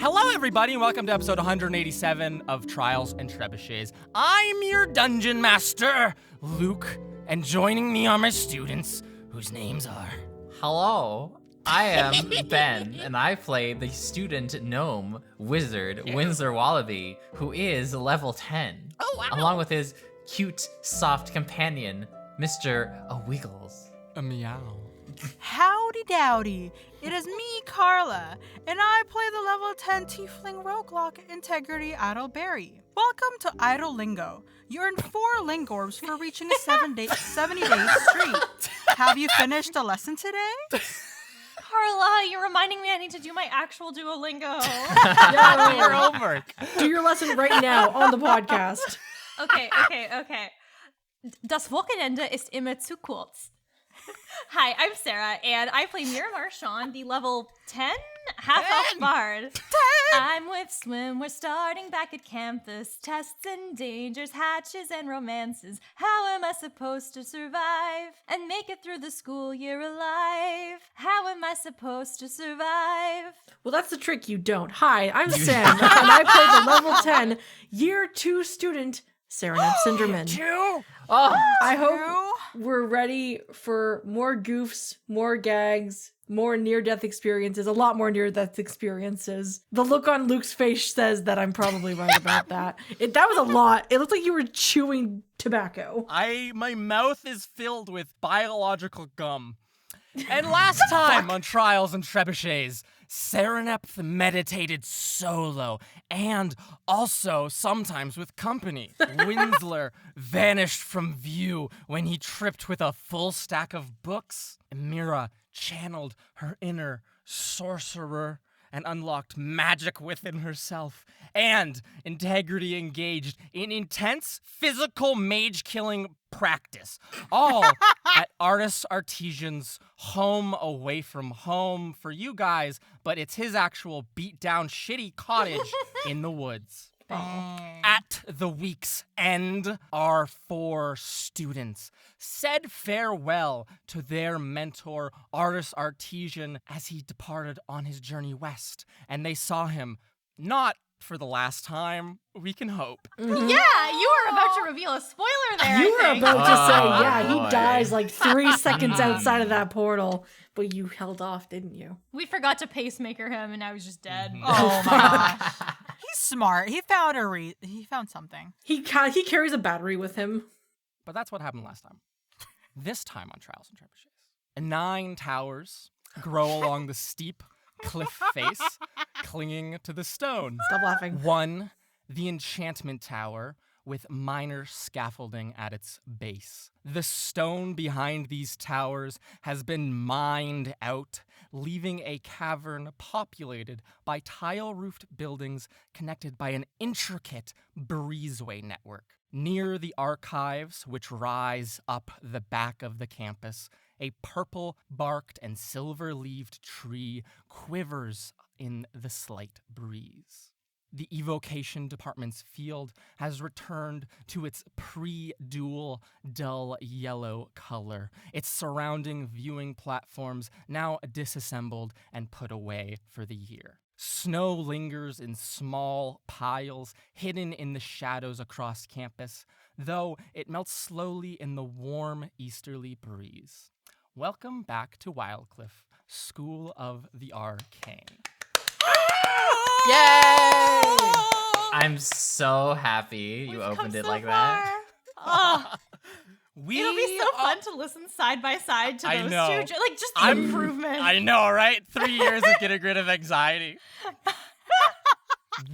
Hello, everybody, and welcome to episode 187 of Trials and Trebuchets. I'm your dungeon master, Luke, and joining me are my students, whose names are... Hello, I am Ben, and I play the student gnome wizard Windsor Wallaby, who is level 10. Oh, wow. Along with his cute, soft companion, Mr. Wiggles. A meow. Howdy dowdy, it is me, Carla, and I play the level 10 Tiefling Roguelock Integrity Idleberry. Welcome to Idle Lingo. You earned 4 Lingorbs for reaching a 70-day streak. Have you finished a lesson today? Carla, you're reminding me I need to do my actual Duolingo. Yeah, your homework. Do your lesson right now on the podcast. Okay. Das Wochenende ist immer zu kurz. Hi, I'm Sarah, and I play Miramar Sean, the level 10 half-elf bard. 10! I'm with Swim, we're starting back at campus. Tests and dangers, hatches and romances. How am I supposed to survive and make it through the school year alive? How am I supposed to survive? Well, that's the trick, you don't. Hi, I'm Sam, and I play the level 10 year 2 student, Serenep Syndromen. Oh, I hope we're ready for more goofs, more gags, more near-death experiences, a lot more near-death experiences. The look on Luke's face says that I'm probably right about that. That was a lot. It looked like you were chewing tobacco. My mouth is filled with biological gum. And last time on Trials and Trebuchets, Serenep meditated solo, and also sometimes with company. Winsler vanished from view when he tripped with a full stack of books. Mira channeled her inner sorcerer and unlocked magic within herself. And Integrity engaged in intense physical mage-killing practice. All at Artist Artisan's home away from home for you guys, but it's his actual beat-down shitty cottage in the woods. At the week's end, our 4 students said farewell to their mentor, Artist Artisan, as he departed on his journey west. And they saw him not for the last time, we can hope. Mm-hmm. Yeah, you were about to reveal a spoiler there, You were I think. about to say, yeah, boy. he dies like 3 seconds outside of that portal, but you held off, didn't you? We forgot to pacemaker him, and now he's just dead. Oh my gosh. He's smart. He found something. He carries a battery with him. But that's what happened last time. This time on Trials and Trebuchets, 9 towers grow along the steep cliff face, clinging to the stone. Stop laughing. 1, the enchantment tower, with minor scaffolding at its base. The stone behind these towers has been mined out, leaving a cavern populated by tile-roofed buildings connected by an intricate breezeway network. Near the archives, which rise up the back of the campus, a purple-barked and silver-leaved tree quivers in the slight breeze. The evocation department's field has returned to its pre-dual dull yellow color, its surrounding viewing platforms now disassembled and put away for the year. Snow lingers in small piles hidden in the shadows across campus, though it melts slowly in the warm easterly breeze. Welcome back to Wildcliff, School of the Arcane. yay! I'm so happy you We've opened come it so like far. that. Oh, We it'll be so fun to listen side by side to I those know. two. Like, just the improvement. I know, right? 3 years of getting rid of anxiety.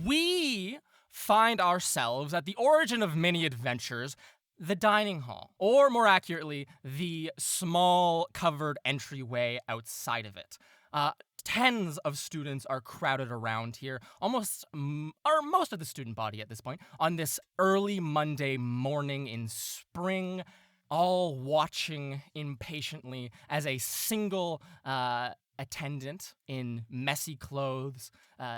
We find ourselves at the origin of many adventures, the dining hall, or more accurately, the small covered entryway outside of it. Tens of students are crowded around here, most of the student body at this point, on this early Monday morning in spring, all watching impatiently as a single attendant in messy clothes,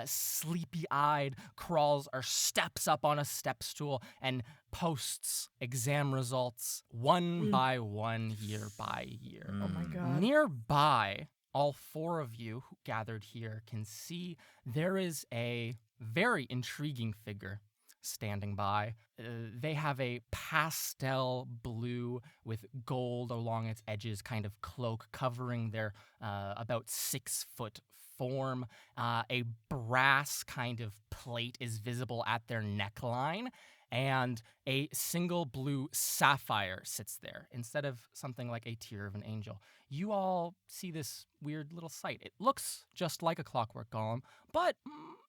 sleepy-eyed, crawls or steps up on a step stool and posts exam results one by one, year by year. Oh my god. Nearby, all 4 of you who gathered here can see there is a very intriguing figure standing by. They have a pastel blue with gold along its edges kind of cloak covering their about 6-foot form. A brass kind of plate is visible at their neckline, and a single blue sapphire sits there instead of something like a tear of an angel. You all see this weird little sight. It looks just like a clockwork golem, but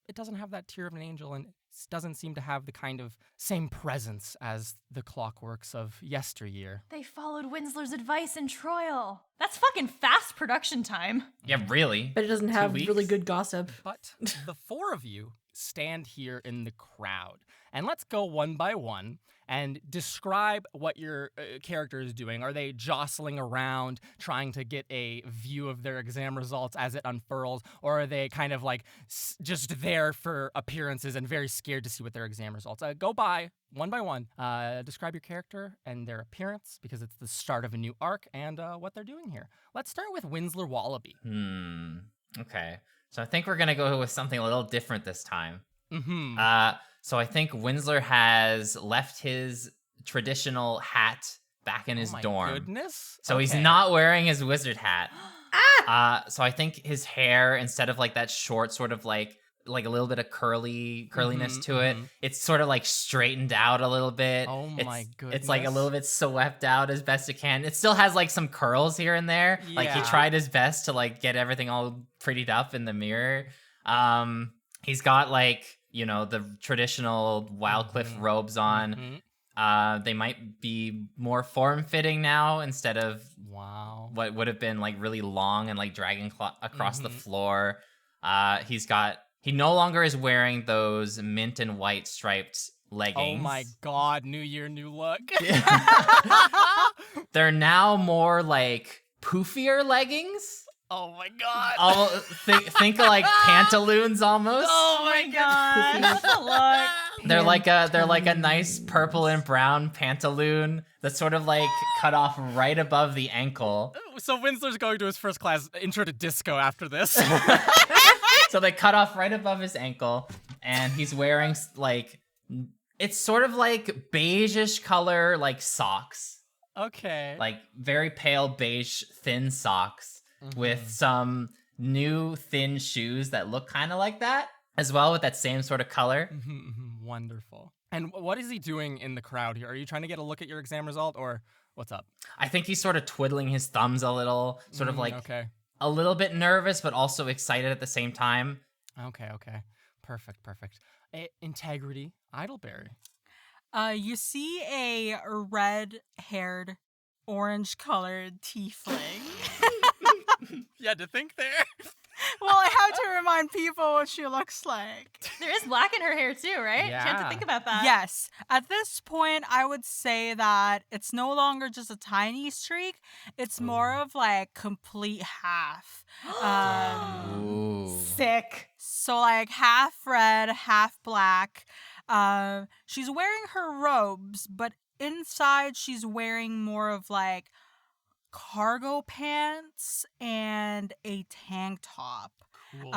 it doesn't have that tear of an angel, and it doesn't seem to have the kind of same presence as the clockworks of yesteryear. They followed Winsler's advice in Troil. That's fucking fast production time. Yeah, really. But it doesn't have weeks. really good gossip. But the 4 of you stand here in the crowd, and let's go one by one and describe what your character is doing. Are they jostling around, trying to get a view of their exam results as it unfurls, or are they kind of like just there for appearances and very scared to see what their exam results? Go by one by one. Describe your character and their appearance, because it's the start of a new arc, and what they're doing here. Let's start with Winsler Wallaby. Okay. So I think we're going to go with something a little different this time. Mm-hmm. So I think Winsler has left his traditional hat back in his dorm. Goodness. So he's Okay. not wearing his wizard hat. So I think his hair, instead of like that short sort of like a little bit of curliness to it, it's sort of like straightened out a little bit. Oh my goodness. It's like a little bit swept out as best it can. It still has like some curls here and there. Like he Yeah. tried his best to like get everything all prettied up in the mirror. He's got like, you know, the traditional Wildcliff robes on. They might be more form-fitting now instead of Wow. what would have been like really long and like dragging across the floor. He no longer is wearing those mint and white striped leggings. Oh my god, new year, new look. They're now more like poofier leggings. Oh my god. Think of like pantaloons almost. Oh my god. That's the look. They're like a nice purple and brown pantaloon that's sort of like cut off right above the ankle. So Winsler's going to his first class intro to disco after this. So they cut off right above his ankle, and he's wearing like, it's sort of like beige-ish color like socks. Okay. Like very pale beige thin socks with some new thin shoes that look kind of like that as well, with that same sort of color. Wonderful. And what is he doing in the crowd here? Are you trying to get a look at your exam result, or what's up? I think he's sort of twiddling his thumbs a little, sort of like Okay. a little bit nervous, but also excited at the same time. Okay. Perfect. Integrity, Idleberry. You see a red-haired, orange-colored tiefling. You had to think there. Well, I have to remind people what she looks like. There is black in her hair too, right? You have Yeah. to think about that. Yes. At this point, I would say that it's no longer just a tiny streak. It's more of like complete half. Ooh. Sick. So like half red, half black. She's wearing her robes, but inside she's wearing more of like cargo pants and a tank top. Cool.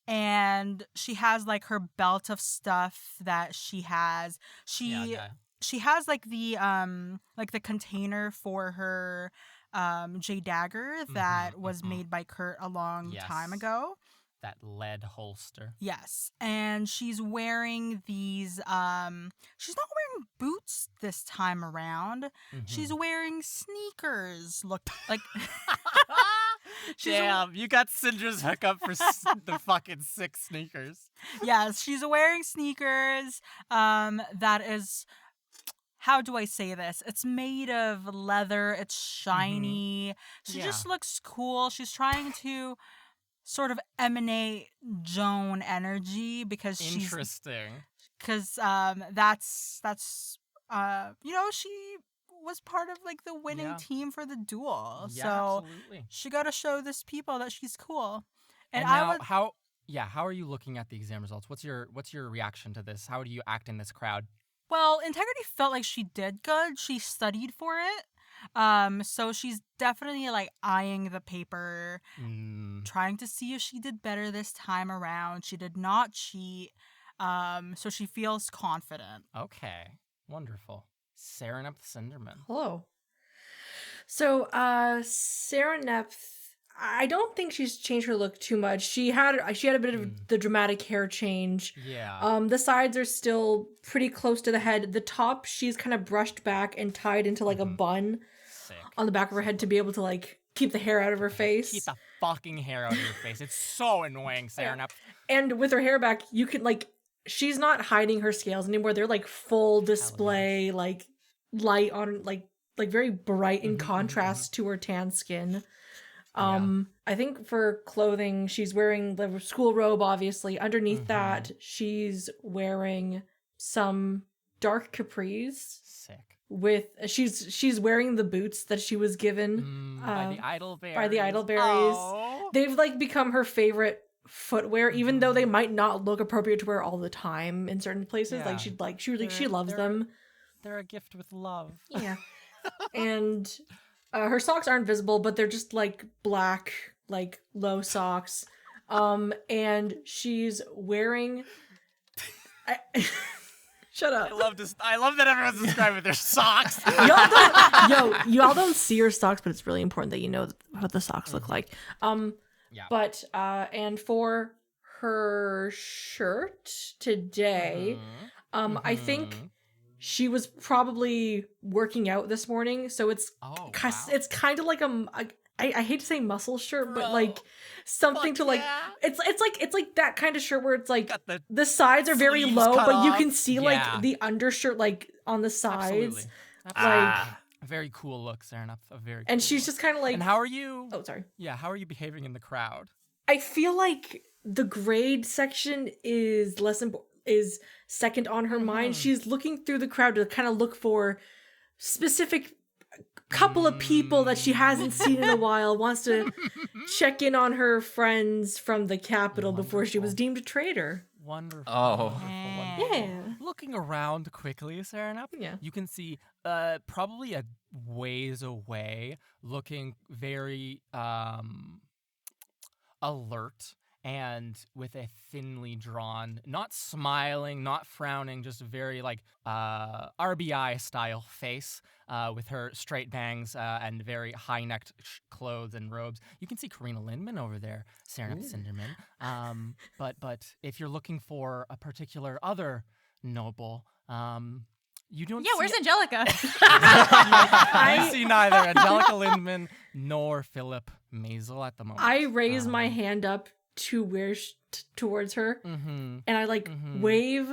And she has like her belt of stuff that she has. She has like the container for her J dagger that was made by Kurt a long time Yes. ago. That lead holster. Yes. And she's wearing these she's not wearing boots this time around. She's wearing sneakers. Look like she's Damn, you got Syndra's hookup for the fucking 6 sneakers. Yes, she's wearing sneakers. That is, how do I say this? It's made of leather. It's shiny. She just looks cool. She's trying to sort of emanate Joan energy because she's Interesting. that's you know, she was part of like the winning team for the duel. Yeah, So absolutely. she got to show this people that she's cool. And I now, would how are you looking at the exam results? What's your reaction to this? How do you act in this crowd? Well, Integrity felt like she did good. She studied for it. So she's definitely like eyeing the paper, Mm. trying to see if she did better this time around. She did not cheat. So she feels confident. Okay. Wonderful. Serenep the Cinderman. Hello. So, Serenep, I don't think she's changed her look too much. She had a bit of the dramatic hair change. Yeah. The sides are still pretty close to the head. The top, she's kind of brushed back and tied into like a bun Sick. on the back of her head to be able to like keep the hair out of her face. Keep the fucking hair out of your face. It's so annoying, Serenep. And with her hair back, you can like, she's not hiding her scales anymore. They're like full display, like light on, like very bright in contrast to her tan skin. I think for clothing, she's wearing the school robe, obviously. Underneath that, she's wearing some dark capris. Sick. With she's wearing the boots that she was given By the Idleberries. by the Idleberries. Oh. They've like become her favorite footwear, even though they might not look appropriate to wear all the time in certain places. Yeah. Like she loves them. They're a gift with love. Yeah. And her socks aren't visible, but they're just like black, like low socks. And she's wearing. Shut up. I love that everyone's describing their socks. Y'all don't see her socks, but it's really important that you know what the socks look like. Yeah. But and for her shirt today, I think she was probably working out this morning, so it's it's kind of like I hate to say muscle shirt, but like something to like it's like that kind of shirt where it's like the sides are very sleeves low, cut but you off. can see like the undershirt like on the sides. Absolutely. Like A very cool look, Serenep. A very and cool she's look. just kind of like And how are you? Oh, sorry. Yeah, how are you behaving in the crowd? I feel like the grade section is is second on her mind. She's looking through the crowd to kind of look for specific couple of people that she hasn't seen in a while, wants to check in on her friends from the capital before she was deemed a traitor. Wonderful. Oh. Wonderful. Yeah. Looking around quickly, Serenep, Yeah. you can see probably a ways away, looking very alert and with a thinly drawn, not smiling, not frowning, just very like RBI style face with her straight bangs and very high-necked clothes and robes. You can see Karina Lindman over there, Serenep Cinderman. But if you're looking for a particular other noble, you don't Yeah, where's Angelica? I see neither Angelica Lindman nor Philip Maisel at the moment. I raise my hand up to where towards her, and I like wave,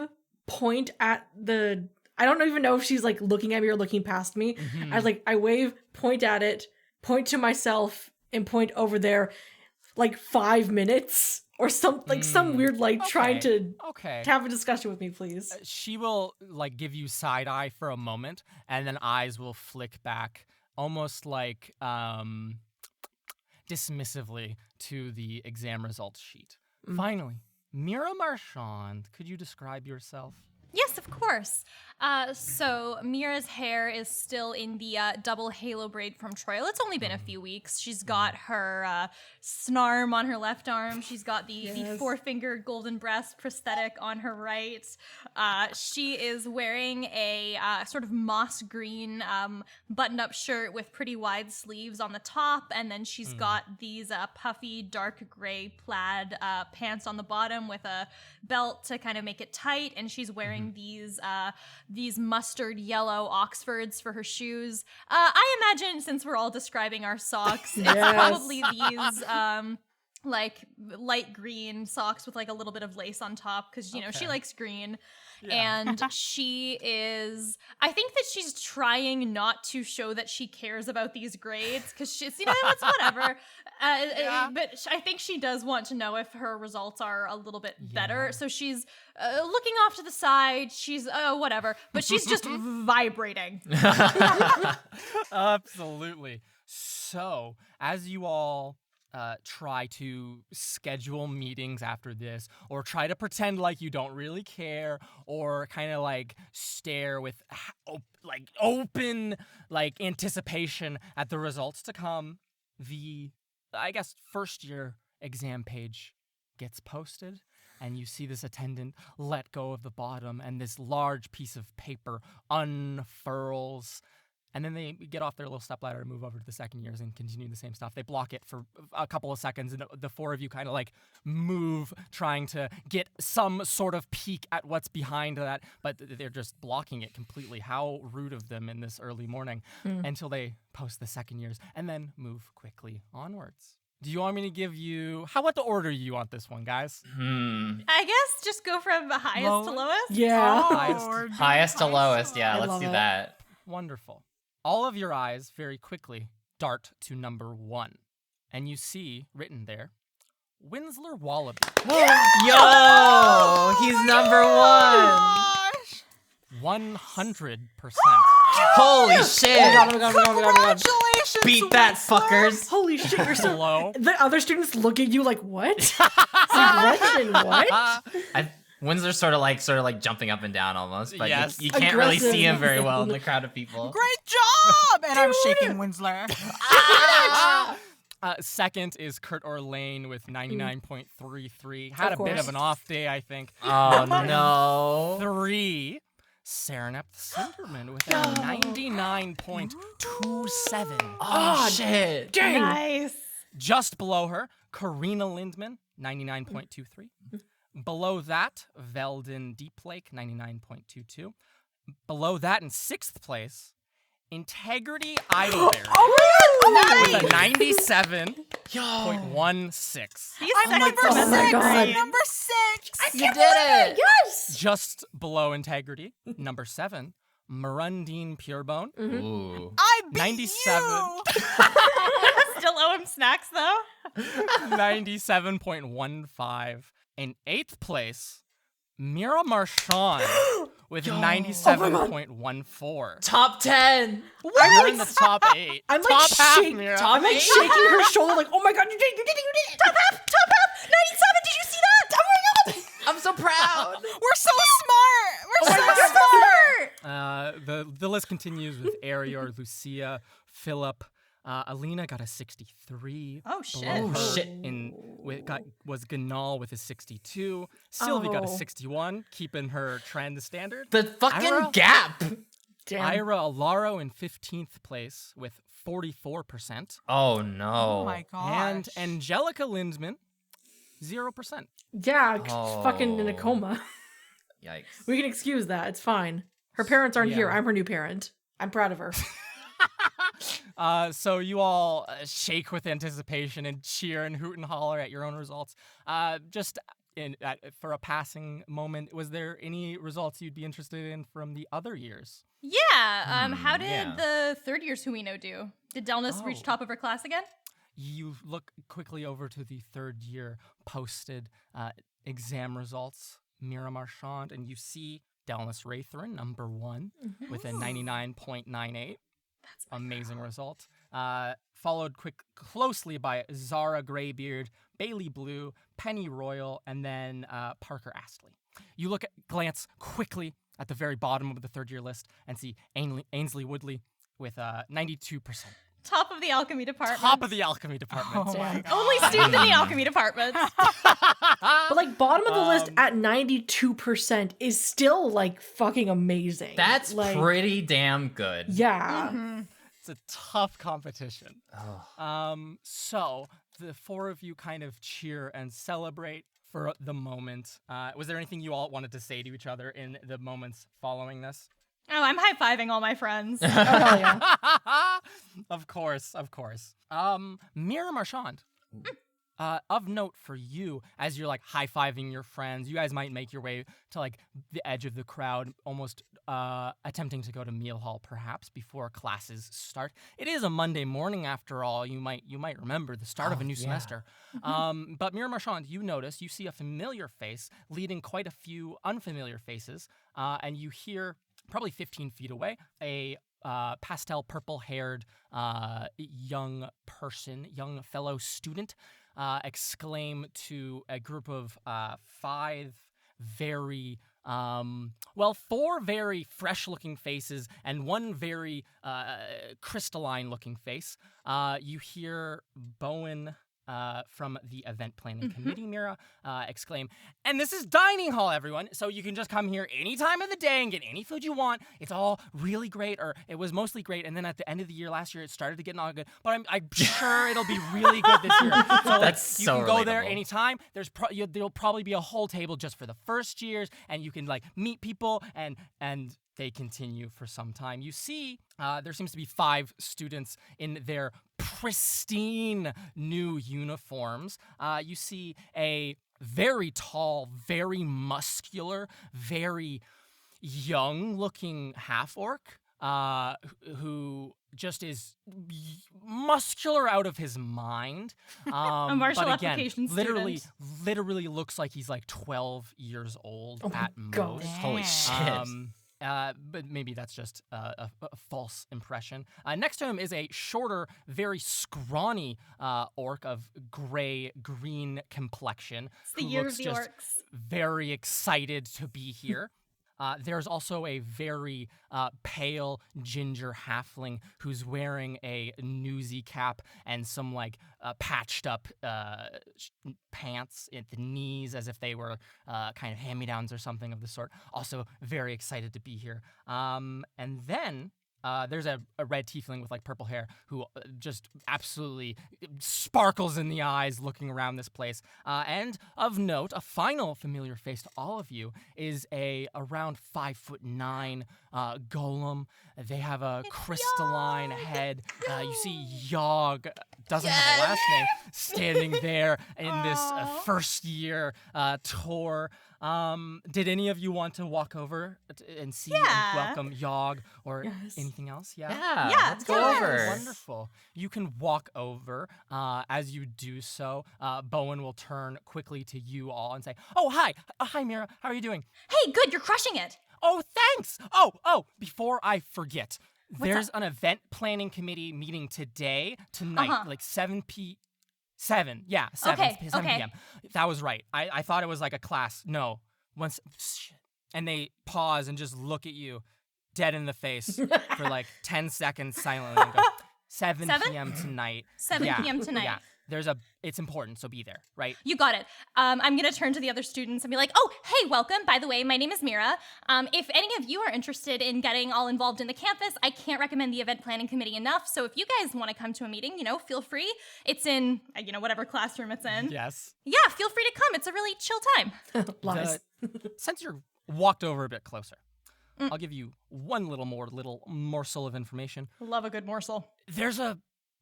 point at the. I don't even know if she's like looking at me or looking past me. I wave, point at it, point to myself, and point over there, like 5 minutes or some weird trying to have a discussion with me, please. She will like give you side eye for a moment, and then eyes will flick back, almost like dismissively to the exam results sheet. Finally, Mira Marchand, could you describe yourself? Yes, of course. So Mira's hair is still in the double halo braid from Trial. It's only been a few weeks. She's got her snarm on her left arm. She's got the four-finger golden breast prosthetic on her right. She is wearing a sort of moss green button-up shirt with pretty wide sleeves on the top, and then she's got these puffy dark gray plaid pants on the bottom with a belt to kind of make it tight, and she's wearing these mustard yellow Oxfords for her shoes. I imagine, since we're all describing our socks, it's probably these like light green socks with like a little bit of lace on top, because you know she likes green. And she is, I think that she's trying not to show that she cares about these grades, because she's, you know, it's whatever. But I think she does want to know if her results are a little bit better. So she's looking off to the side. She's whatever, but she's just vibrating. Absolutely. So, as you all try to schedule meetings after this, or try to pretend like you don't really care, or kind of like stare with open like anticipation at the results to come, the, I guess, first year exam page gets posted, and you see this attendant let go of the bottom, and this large piece of paper unfurls. And then they get off their little stepladder and move over to the second years and continue the same stuff. They block it for a couple of seconds, and the four of you kind of like move, trying to get some sort of peek at what's behind that, but they're just blocking it completely. How rude of them in this early morning, until they post the second years and then move quickly onwards. Do you want me to give you... How about the order you want this one, guys? I guess just go from highest to lowest. Yeah. Highest to lowest. Yeah, let's do that. Wonderful. All of your eyes very quickly dart to number 1. And you see written there, Winsler Wallaby. Yo! He's number 1! 100%. Holy shit! Oh my god. Congratulations! Beat that, fuckers! Holy shit, you're so Low. The other students look at you like, what? What? Winsler's sort of like jumping up and down almost, but Yes. you can't really Aggressive. see him very well in the crowd of people. Great job! And I'm shaking Winsler. Second is Kurt Orlane with 99.33. Had Of a bit course. of an off day, I think. Oh no. 3, Saranep Cinderman with a 99.27. Oh shit. Dang. Nice. Just below her, Karina Lindman, 99.23. Below that, Veldin Deeplake, 99.22. Below that, in 6th place, Integrity Idleberry with a 97.16. He's I'm number God. 6. Oh my God. I'm number 6. You did it. Yes. Just below Integrity, number 7, Murundine Purebone, Ooh. I beat 97. you. Still owe him snacks though. 97.15. In 8th place, Mira Marchand with 97.14. Top 10. You're in the top 8. I'm like top half, shaking. Mira. I'm like shaking her shoulder, like, oh my god, you did it. Top half. 97. Did you see that? Oh my god. I'm so proud. We're so smart. We're so smart. The list continues with Arior, Lucia, Philip. Alina got a 63. Oh shit. Below her shit. was Ganal with a 62. Sylvie got a Oh. 61, keeping her trend standard. The fucking Ira? gap. Damn. Ira Alaro in 15th place with 44%. Oh no. Oh my gosh. And Angelica Lindman, 0%. Yeah, fucking in a Oh. coma. Yikes. We can excuse that. It's fine. Her parents aren't here. Yeah. I'm her new parent. I'm proud of her. So you all shake with anticipation and cheer and hoot and holler at your own results. For a passing moment, was there any results you'd be interested in from the other years? Yeah. How did yeah. the third year Suino do? Did Delnus reach Oh. top of her class again? You look quickly over to the third year posted exam results, Mira Marchand, and you see Delnus Raytherin, number 1, with a 99.98. That's amazing result. Followed closely by Zara Greybeard, Bailey Blue, Penny Royal, and then Parker Astley. You glance quickly at the very bottom of the third year list and see Ainsley Woodley with 92%. Top of the alchemy department. Top of the alchemy department. Oh my God. Only student in the alchemy department. But like bottom of the list at 92% is still like fucking amazing. That's like, pretty damn good. Yeah. It's a tough competition. Oh. So the four of you kind of cheer and celebrate for the moment. Was there anything you all wanted to say to each other in the moments following this? Oh, I'm high-fiving all my friends. Oh, hell yeah. Of course. Mira Marchand. Of note for you, as you're like high-fiving your friends, you guys might make your way to like the edge of the crowd, almost attempting to go to meal hall perhaps before classes start. It is a Monday morning after all. You might remember the start of a new semester. But Mira Marchand, you see a familiar face leading quite a few unfamiliar faces, and you hear probably 15 feet away a pastel purple-haired young fellow student exclaim to a group of 5 very, four very fresh-looking faces and one very crystalline-looking face. You hear Bowen from the event planning committee, Mira, exclaim, "And this is dining hall, everyone, so you can just come here any time of the day and get any food you want. It's all really great, or it was mostly great, and then at the end of the year last year, it started to get not good, but I'm sure it'll be really good this year. So That's you so can go there relatable. anytime. There'll probably be a whole table just for the first years, and you can meet people and they continue for some time. You see, there seems to be 5 students in their pristine new uniforms. You see a very tall, very muscular, very young-looking half-orc who just is muscular out of his mind. A martial but again, application literally student. looks like he's 12 years old Oh my at God. most. Holy shit. But maybe that's just a false impression. Next to him is a shorter, very scrawny orc of gray-green complexion. It's the who year looks of the just orcs. very excited to be here. There's also a very pale ginger halfling who's wearing a newsy cap and some patched up pants at the knees as if they were kind of hand-me-downs or something of the sort. Also very excited to be here. And then there's a red tiefling with purple hair who just absolutely sparkles in the eyes looking around this place. And of note, a final familiar face to all of you is a around 5'9" golem. They have a crystalline head. You see Yogg doesn't have a last name standing there in this first year tour. Did any of you want to walk over and see and welcome Yogg or anything else? Yeah, Yeah, let's go yes. over. Wonderful. You can walk over. As you do so, Bowen will turn quickly to you all and say, "Oh, hi. Hi, Mira. How are you doing?" Hey, good, you're crushing it. "Oh, thanks. Oh, before I forget, there's an event planning committee meeting tonight, 7 7 Okay, 7 okay. p.m. That was right. I thought it was a class. No. And they pause and just look at you dead in the face for 10 seconds silently and go, 7 7? p.m. tonight. 7 p.m. tonight. Yeah. It's important, so be there, right? You got it. I'm going to turn to the other students and be like, "Oh, hey, welcome. By the way, my name is Mira. If any of you are interested in getting all involved in the campus, I can't recommend the event planning committee enough. So if you guys want to come to a meeting, feel free. It's in, whatever classroom it's in. Yes. Yeah, feel free to come. It's a really chill time." Lies. Since you're walked over a bit closer, I'll give you one little morsel of information. Love a good morsel. There's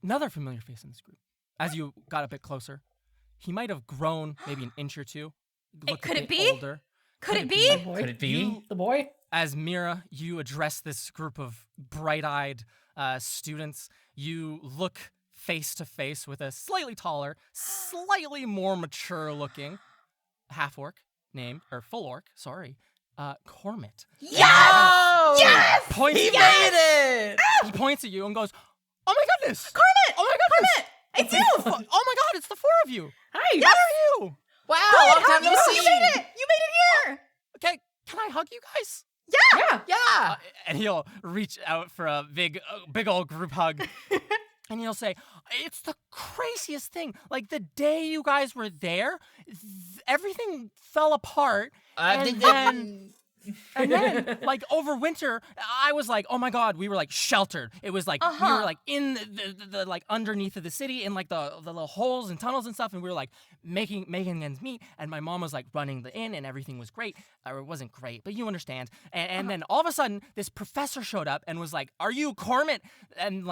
another familiar face in this group. As you got a bit closer, he might have grown maybe an inch or two. Looked could a it bit be? older. Could it The be? boy. Could it be? The boy? As Mira, you address this group of bright-eyed students. You look face to face with a slightly taller, slightly more mature-looking half-orc full orc, sorry, Cormit. Yes! Yes! Points He at you. made it! He points at you and goes, "Oh my goodness! Cormit! Oh my goodness! Cormit! It's you! Oh my god, it's the 4 of you! Hi. What are you? Wow, Good, long time no you see. made it! You made it here! Okay, can I hug you guys?" Yeah. Yeah. And he'll reach out for a big old group hug. And he'll say, "It's the craziest thing. The day you guys were there, everything fell apart. And then over winter, I was oh my god, we were sheltered. It was we were in the underneath of the city in the little holes and tunnels and stuff, and we were making ends meet. And my mom was running the inn, and everything was great. Or it wasn't great, but you understand. And then all of a sudden, this professor showed up and was "Are you Cormit?" And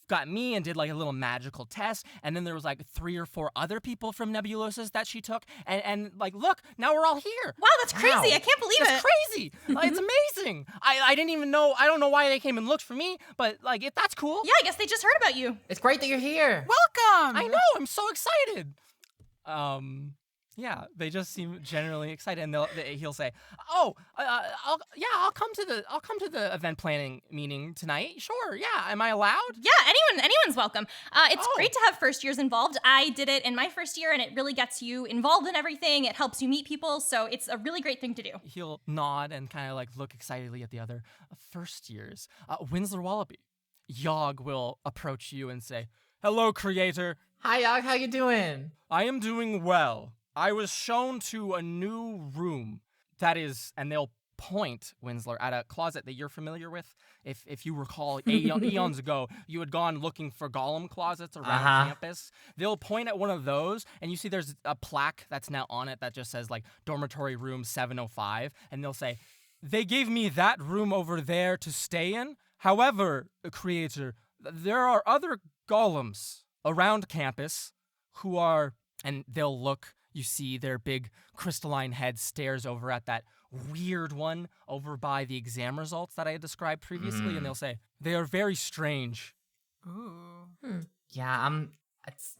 got me and did a little magical test. And then there was 3 or 4 other people from Nebulosis that she took. And look, now we're all here. Wow, that's crazy. Wow. I can't believe it. That's crazy. It's amazing. I didn't even know. I don't know why they came and looked for me, but if that's cool. Yeah, I guess they just heard about you. It's great that you're here. Welcome. I know. I'm so excited. Yeah, they just seem generally excited, and he'll say, "Oh, I'll come to the event planning meeting tonight. Sure, yeah. Am I allowed?" Yeah, anyone's welcome. It's great to have first years involved. I did it in my first year, and it really gets you involved in everything. It helps you meet people, so it's a really great thing to do. He'll nod and kind of like look excitedly at the other first years. Winsler Wallaby, Yogg will approach you and say, "Hello, creator. Hi, Yogg. How you doing? I am doing well. I was shown to a new room that is," and they'll point, Winsler, at a closet that you're familiar with. If you recall, eons ago, you had gone looking for golem closets around campus. They'll point at one of those, and you see there's a plaque that's now on it that just says, like, dormitory room 705, and they'll say, "They gave me that room over there to stay in. However, creator, there are other golems around campus who are," and they'll look. You see their big crystalline head stares over at that weird one over by the exam results that I had described previously, and they'll say, "They are very strange." Ooh. Yeah,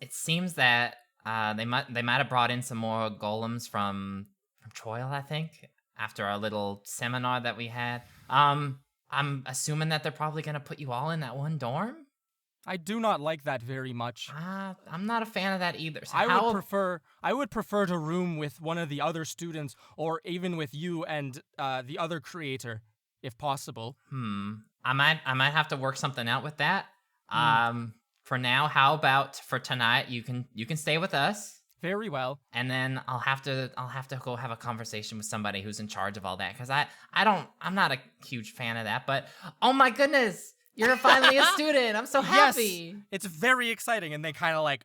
it seems that they might have brought in some more golems from Troil, I think, after our little seminar that we had. I'm assuming that they're probably gonna put you all in that one dorm. I do not like that very much. I'm not a fan of that either. So I would prefer to room with one of the other students, or even with you and the other creator, if possible. I might have to work something out with that. For now, how about for tonight? You can stay with us. Very well. And then I'll have to go have a conversation with somebody who's in charge of all that, because I'm not a huge fan of that. But oh my goodness, you're finally a student. I'm so happy. Yes, it's very exciting, and they kind of like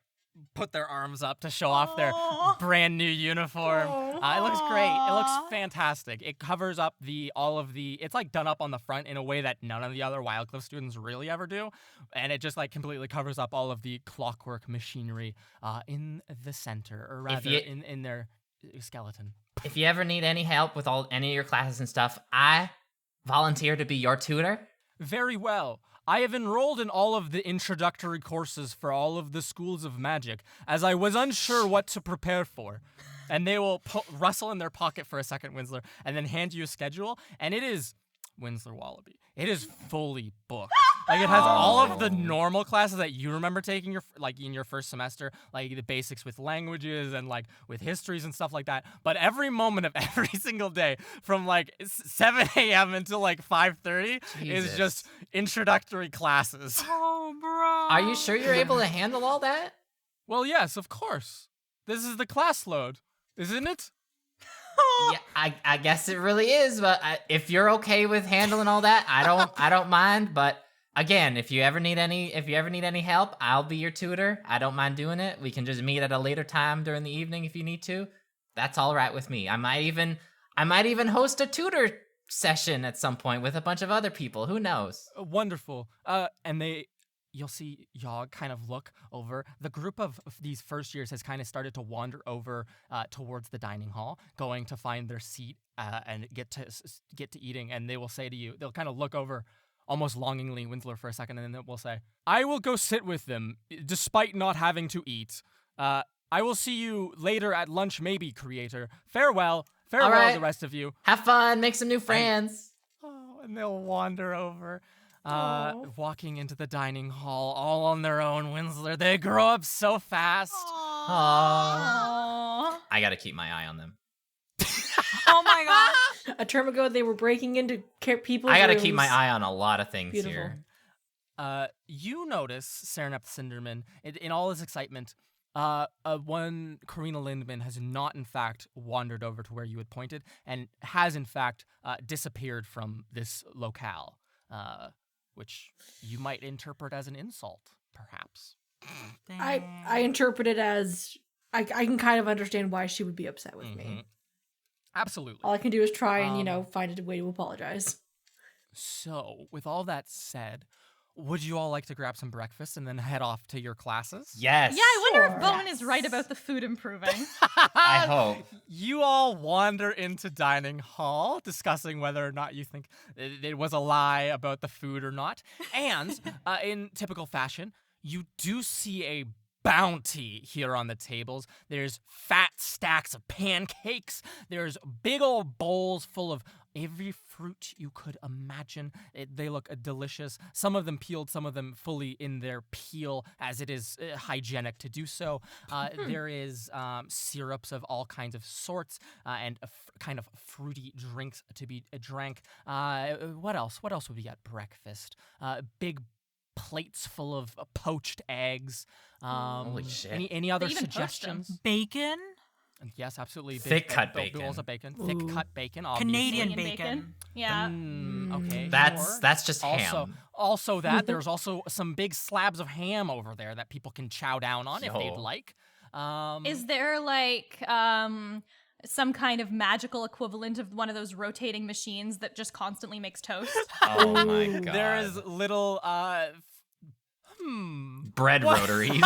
put their arms up to show off their brand new uniform. It looks great. It looks fantastic. It covers up it's like done up on the front in a way that none of the other Wildcliff students really ever do, and it just like completely covers up all of the clockwork machinery in the center, or rather in their skeleton. If you ever need any help with any of your classes and stuff, I volunteer to be your tutor. Very well. I have enrolled in all of the introductory courses for all of the schools of magic, as I was unsure what to prepare for. And they will rustle in their pocket for a second, Winsler, and then hand you a schedule, and it is, Winsler Wallaby, it is fully booked. Like, it has all of the normal classes that you remember taking in your first semester, like the basics with languages and like with histories and stuff like that. But every moment of every single day, from like 7 a.m. until like 5:30, is just introductory classes. Oh, bro. Are you sure you're able to handle all that? Well, yes, of course. This is the class load, isn't it? Yeah, I guess it really is. But if you're okay with handling all that, I don't mind. But again, if you ever need any help, I'll be your tutor. I don't mind doing it. We can just meet at a later time during the evening if you need to. That's all right with me. I might even host a tutor session at some point with a bunch of other people. Who knows? Wonderful. You'll see Yogg kind of look over. The group of these first years has kind of started to wander over towards the dining hall, going to find their seat and get to eating. And they will say to you, they'll kind of look over almost longingly, Winsler, for a second, and then they will say, "I will go sit with them, despite not having to eat. I will see you later at lunch, maybe, creator. Farewell. Farewell, right. The rest of you. Have fun. Make some new friends." And they'll wander over. Walking into the dining hall all on their own, Winsler. They grow up so fast. I gotta keep my eye on them. Oh my gosh. A term ago, they were breaking into people's I gotta rooms. keep my eye on a lot of things Beautiful. here. You notice Serenep Cinderman, in all his excitement, one Karina Lindman has not, in fact, wandered over to where you had pointed, and has, in fact, disappeared from this locale. Which you might interpret as an insult, perhaps. I interpret it as I can kind of understand why she would be upset with me. Absolutely. All I can do is try and find a way to apologize. So, with all that said, would you all like to grab some breakfast and then head off to your classes? Yes. Yeah, I wonder Sure. if Bowen is right about the food improving. I hope. You all wander into dining hall, discussing whether or not you think it was a lie about the food or not. And in typical fashion, you do see a bounty here on the tables. There's fat stacks of pancakes. There's big old bowls full of every fruit you could imagine. They look delicious. Some of them peeled, some of them fully in their peel, as it is hygienic to do so. There is syrups of all kinds of sorts and kind of fruity drinks to be drank. What else? What else would be at breakfast? Big plates full of poached eggs. Holy shit. Any other They even poach them. suggestions? Bacon? Yes, absolutely. Thick cut bacon. Bowls of bacon. Thick cut bacon, obviously. Canadian bacon. Yeah. Okay. That's sure. just ham. Also that there's also some big slabs of ham over there that people can chow down on if they'd Yo. like. Is there like some kind of magical equivalent of one of those rotating machines that just constantly makes toast? Oh my god. There is little bread What? rotaries.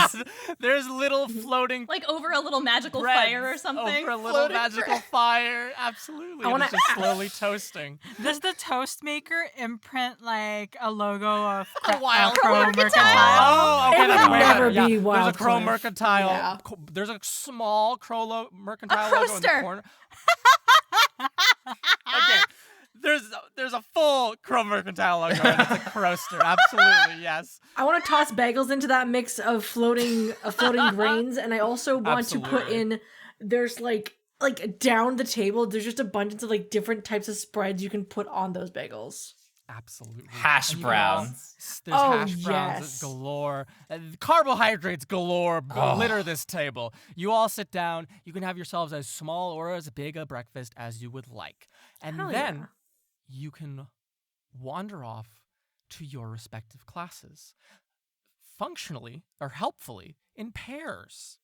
There's little floating Like over a little magical breads fire or something? over a little Floating magical bread. fire. Absolutely. I And wanna- it's just slowly toasting. Does the toast maker imprint like a logo of Wild Crow Mercantile? Mercantile? Oh, okay. It that's would way never better. Yeah. be There's a Crow Wildcliff. Mercantile. Yeah. There's a small Crow Mercantile A logo in the Crowster. corner. Okay. There's a full Crow Mercantile logo and it's a Crowster. Absolutely, yes. I want to toss bagels into that mix of floating grains, and I also want to put Absolutely. in. There's like down the table. There's just abundance of like different types of spreads you can put on those bagels. Absolutely. Hash And you can all- browns. There's Oh, hash browns yes. galore. Carbohydrates galore litter this table. You all sit down. You can have yourselves as small or as big a breakfast as you would like. And Hell then yeah. you can wander off to your respective classes. Functionally or helpfully in pairs.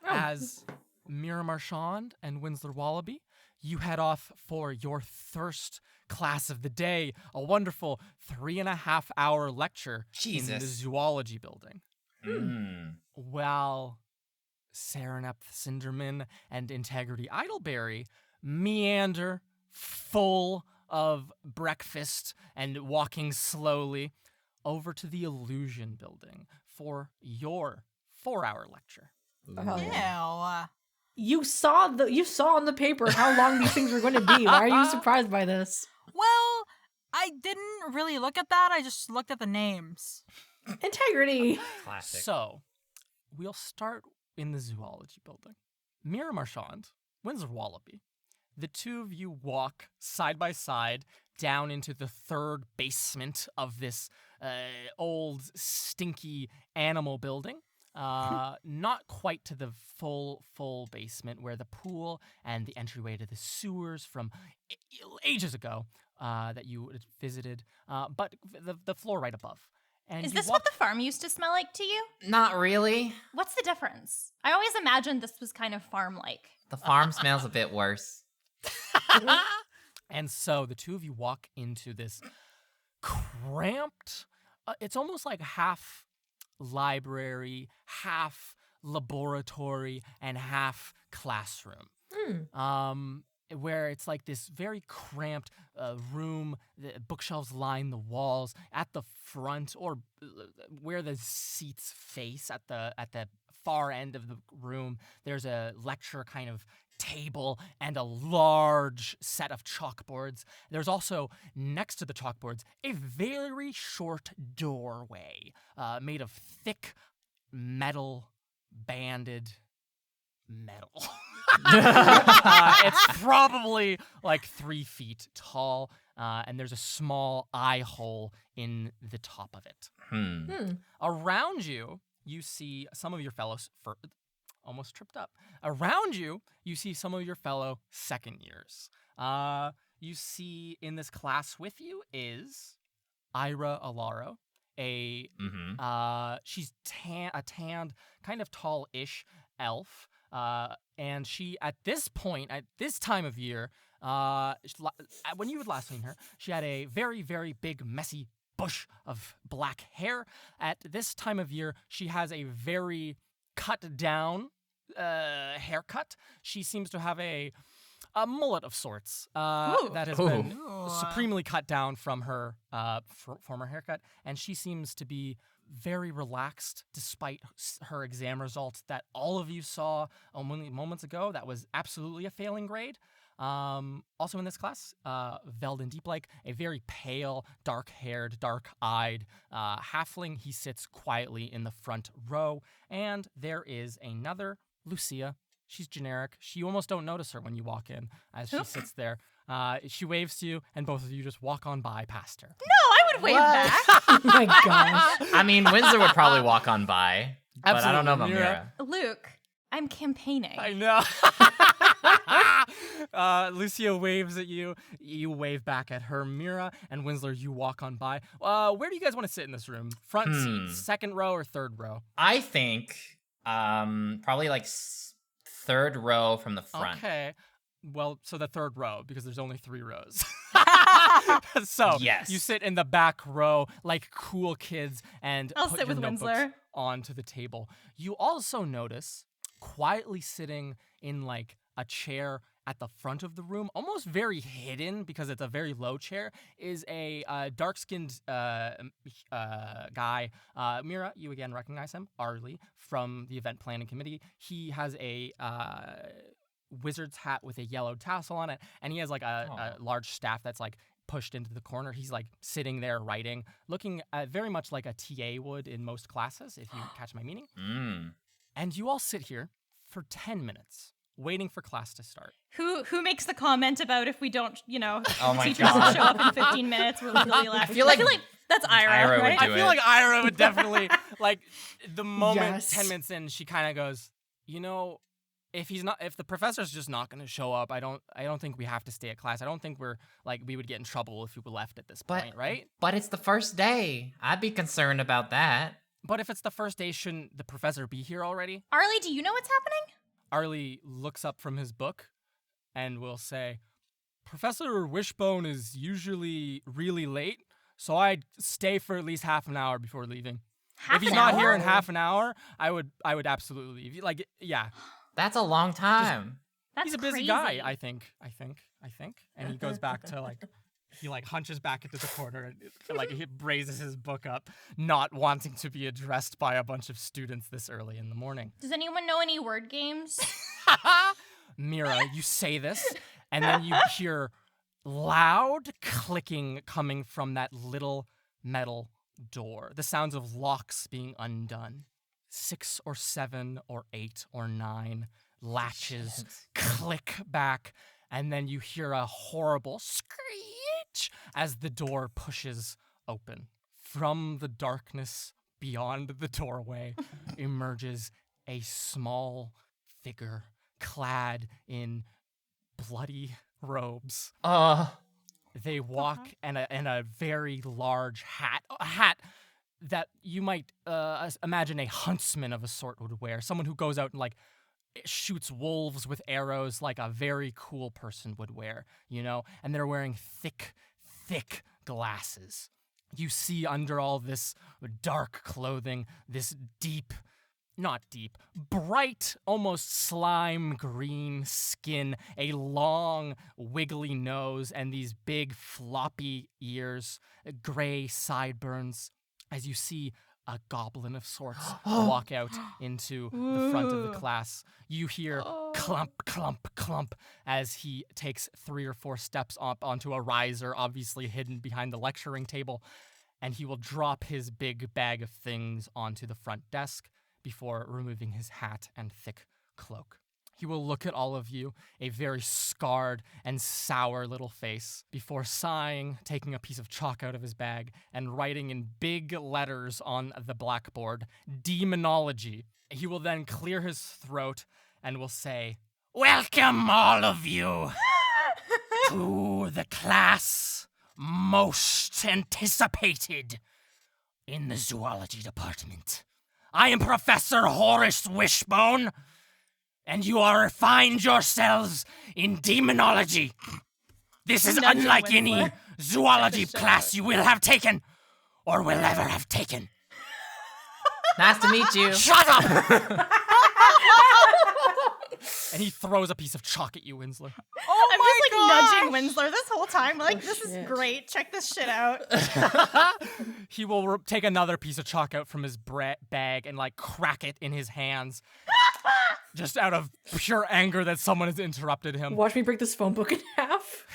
Oh. As Mira Marchand and Winsler Wallaby, you head off for your first class of the day, a wonderful 3.5-hour lecture in the Jesus. zoology building. Mm. While Serenepth Cinderman and Integrity Idleberry meander full of breakfast and walking slowly over to the Illusion building for your 4-hour lecture. Hell yeah. Ew. You saw on the paper how long these things were going to be. Why are you surprised by this? Well, I didn't really look at that. I just looked at the names. Integrity. Classic. So, we'll start in the zoology building. Mira Marchand, Winsor Wallaby, the two of you walk side by side down into the third basement of this old, stinky animal building. Not quite to the full basement where the pool and the entryway to the sewers from ages ago that you visited, but the floor right above. And Is you this walk- what the farm used to smell like to you? Not really. What's the difference? I always imagined this was kind of farm-like. The farm smells a bit worse. And so the two of you walk into this cramped, it's almost like half library, half laboratory, and half classroom. Where it's like this very cramped room. The bookshelves line the walls. At the front, or where the seats face at the far end of the room, there's a lecture kind of table and a large set of chalkboards. There's also, next to the chalkboards, a very short doorway made of thick metal, banded metal. It's probably like 3 feet tall, and there's a small eye hole in the top of it. Around you, you see some of your fellows almost tripped up. Around you, you see some of your fellow second years. You see in this class with you is Ira Alaro, she's a tanned, kind of tall-ish elf. And she, at this point, at this time of year, when you had last seen her, she had a very, very big, messy bush of black hair. At this time of year, she has a very cut down haircut. She seems to have a mullet of sorts that has been supremely cut down from her former haircut, and she seems to be very relaxed despite her exam result that all of you saw only moments ago. That was absolutely a failing grade. Also in this class, Veldin Deeplake, a very pale, dark-haired, dark-eyed halfling. He sits quietly in the front row. And there is another Lucia. She's generic. You almost don't notice her when you walk in as she sits there. She waves to you, and both of you just walk on by past her. No, I would wave back. Oh my gosh. I mean, Windsor would probably walk on by, but I don't know about Mira. Luke, I'm campaigning. I know. Lucia waves at you. You wave back at her. Mira and Winsler, you walk on by. Where do you guys want to sit in this room? Front seat, second row, or third row? I think probably like third row from the front. Okay. Well, so the third row, because there's only 3 rows. So yes. You sit in the back row like cool kids and I'll put sit your with notebooks Winsler. onto the table. You also notice quietly sitting in like a chair at the front of the room, almost very hidden because it's a very low chair, is a dark-skinned guy. Mira, you again recognize him, Arlie, from the event planning committee. He has a wizard's hat with a yellow tassel on it, and he has like a large staff that's like pushed into the corner. He's like sitting there writing, looking very much like a TA would in most classes, if you catch my meaning. And you all sit here for 10 minutes waiting for class to start. Who makes the comment about if we don't, Oh my teacher God. doesn't show up in 15 minutes, we're legally left? I feel like that's Ira, Ira would right? do I feel it. like Ira would definitely, like, the moment Yes. 10 minutes in, she kind of goes, if the professor's just not going to show up, I don't think we have to stay at class. I don't think we would get in trouble if we were left at this point, right? But it's the first day. I'd be concerned about that. But if it's the first day, shouldn't the professor be here already? Arlie, do you know what's happening? Arlie looks up from his book and will say, Professor Wishbone is usually really late, so I'd stay for at least half an hour before leaving. If he's not here in half an hour, I would absolutely leave. Like, yeah. That's a long time. That's He's a busy crazy. guy, I think. And he goes back to he hunches back into the corner and he raises his book up, not wanting to be addressed by a bunch of students this early in the morning. Does anyone know any word games? Mira, you say this, and then you hear loud clicking coming from that little metal door. The sounds of locks being undone. 6 or 7 or 8 or 9 latches click back, and then you hear a horrible screech as the door pushes open. From the darkness beyond the doorway emerges a small figure clad in bloody robes. They walk in a very large hat, a hat that you might imagine a huntsman of a sort would wear, someone who goes out and shoots wolves with arrows like a very cool person would wear, and they're wearing thick glasses. You see under all this dark clothing, this bright, almost slime green skin, a long, wiggly nose, and these big, floppy ears, gray sideburns, as you see a goblin of sorts walk out into the front of the class. You hear clump, clump, clump as he takes 3 or 4 steps up onto a riser, obviously hidden behind the lecturing table, and he will drop his big bag of things onto the front desk before removing his hat and thick cloak. He will look at all of you, a very scarred and sour little face, before sighing, taking a piece of chalk out of his bag, and writing in big letters on the blackboard, Demonology. He will then clear his throat and will say, "Welcome all of you to the class most anticipated in the zoology department. I am Professor Horace Wishbone, and you are find yourselves in demonology. This is unlike any zoology class you will have taken or will ever have taken." Nice to meet you. Shut up! And he throws a piece of chalk at you, Winsler. Oh I'm my just gosh! nudging Winsler this whole time. Like, Oh, this is shit. great. Check this shit out. He will take another piece of chalk out from his bag and like crack it in his hands. Just out of pure anger that someone has interrupted him. Watch me break this phone book in half.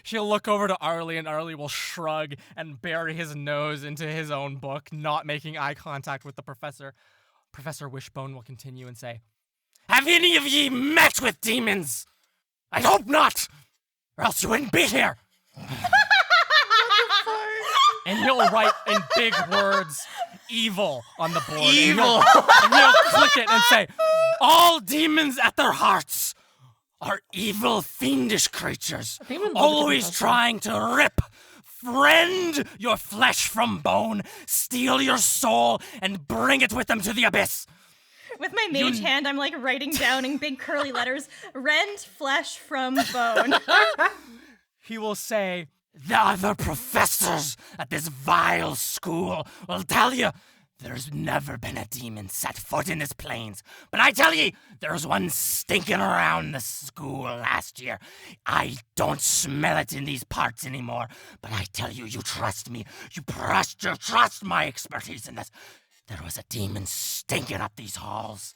She'll look over to Arlie, and Arlie will shrug and bury his nose into his own book, not making eye contact with the professor. Professor Wishbone will continue and say, "Have any of ye met with demons? I hope not, or else you wouldn't be here." And he'll write in big words, "evil" on the board. Evil! And he'll click it and say, "All demons at their hearts are evil, fiendish creatures, think I'm gonna love the always professor. trying to rend your flesh from bone, steal your soul, and bring it with them to the abyss." With my mage hand, I'm like writing down in big curly letters, "rend flesh from bone." He will say, "The other professors at this vile school will tell you there's never been a demon set foot in this plains. But I tell ye, there's one stinking around the school last year. I don't smell it in these parts anymore. But I tell you, you trust me. You trust my expertise in this. There was a demon stinking up these halls."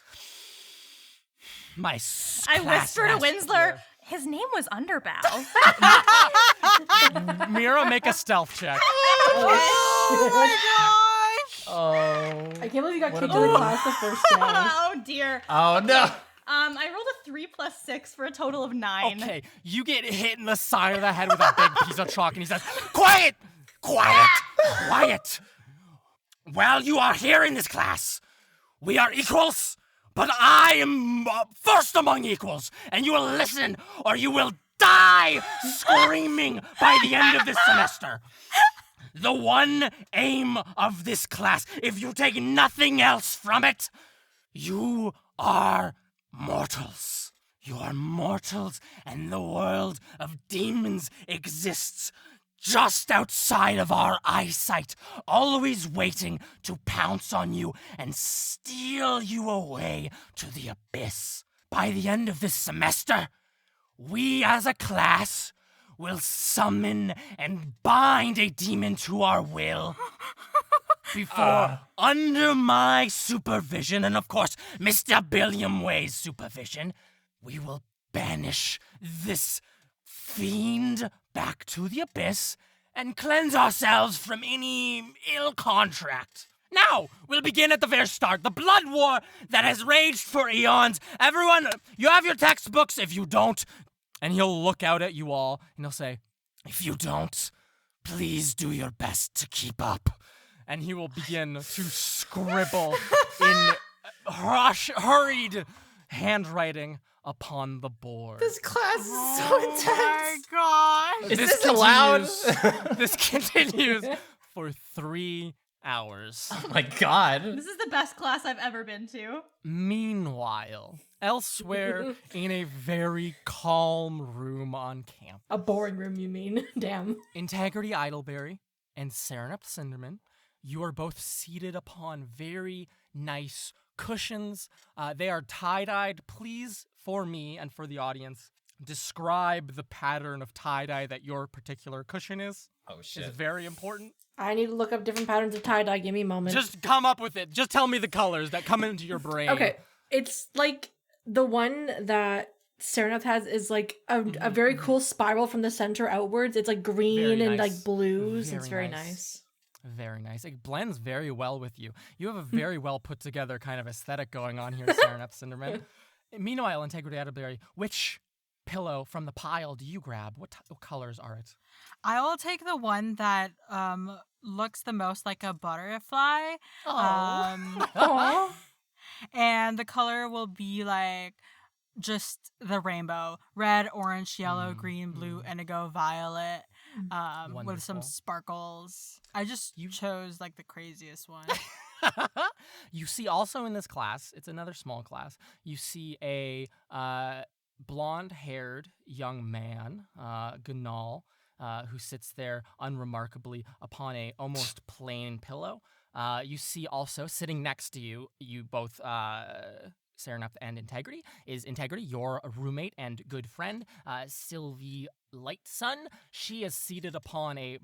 I whisper to Winsler, "His name was Underbow." Mira, make a stealth check. Oh my gosh! Oh. I can't believe you got What kicked a out of bummer. class the first day. Oh dear. Oh no. I rolled a 3 + 6 for a total of 9. Okay, you get hit in the side of the head with a big piece of chalk, and he says, "Quiet! Quiet! Quiet! While you are here in this class, we are equals, but I am first among equals, and you will listen, or you will die screaming by the end of this semester. The one aim of this class, if you take nothing else from it, you are mortals. You are mortals, and the world of demons exists just outside of our eyesight, always waiting to pounce on you and steal you away to the abyss. By the end of this semester, we as a class will summon and bind a demon to our will before, under my supervision, and of course, Mr. Billiam Way's supervision, we will banish this fiend back to the abyss and cleanse ourselves from any ill contract. Now, we'll begin at the very start. The blood war that has raged for eons. Everyone, you have your textbooks. If you don't," and he'll look out at you all, and he'll say, "If you don't, please do your best to keep up." And he will begin to scribble in hurried handwriting upon the board. This class is so Oh my intense. gosh! Is this allowed? This continues for 3 hours. Oh my god. This is the best class I've ever been to. Meanwhile, elsewhere in a very calm room on campus, A boring room, you mean? Damn. Integrity Idleberry and Serenep Cinderman, you are both seated upon very nice cushions. They are tie-dyed. Please, for me and for the audience, describe the pattern of tie-dye that your particular cushion is. Oh It's shit. very important. I need to look up different patterns of tie-dye. Give me a moment. Just come up with it. Just tell me the colors that come into your brain. Okay. It's like the one that Serenath has is like a very cool spiral from the center outwards. It's like green Very and nice. like blues. Very It's very nice. nice. Very nice. It blends very well with you. You have a very well put together kind of aesthetic going on here, Serenep Cinderman. Meanwhile, Integrity Adderberry, which pillow from the pile do you grab? What colors are it? I will take the one that looks the most like a butterfly. Aw. And the color will be like just the rainbow: red, orange, yellow, green, blue, indigo, violet, with Wonderful. some sparkles. I just chose like the craziest one. You see also in this class, it's another small class, you see a blonde-haired young man, Gunal, who sits there unremarkably upon a almost plain pillow. You see also, sitting next to you, you both Sereneth and Integrity is Integrity, your roommate and good friend, Sylvie Lightsun. She is seated upon a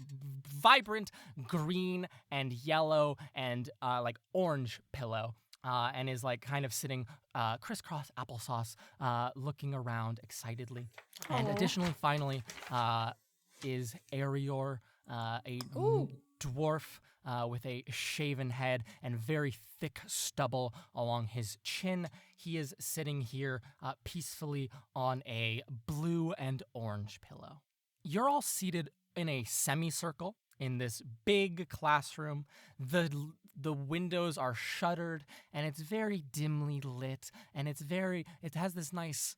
vibrant green and yellow and like orange pillow. And is like kind of sitting crisscross applesauce, looking around excitedly. And additionally, finally, is Arior, a dwarf with a shaven head and very thick stubble along his chin. He is sitting here peacefully on a blue and orange pillow. You're all seated in a semicircle in this big classroom. The windows are shuttered and it's very dimly lit, and it has this nice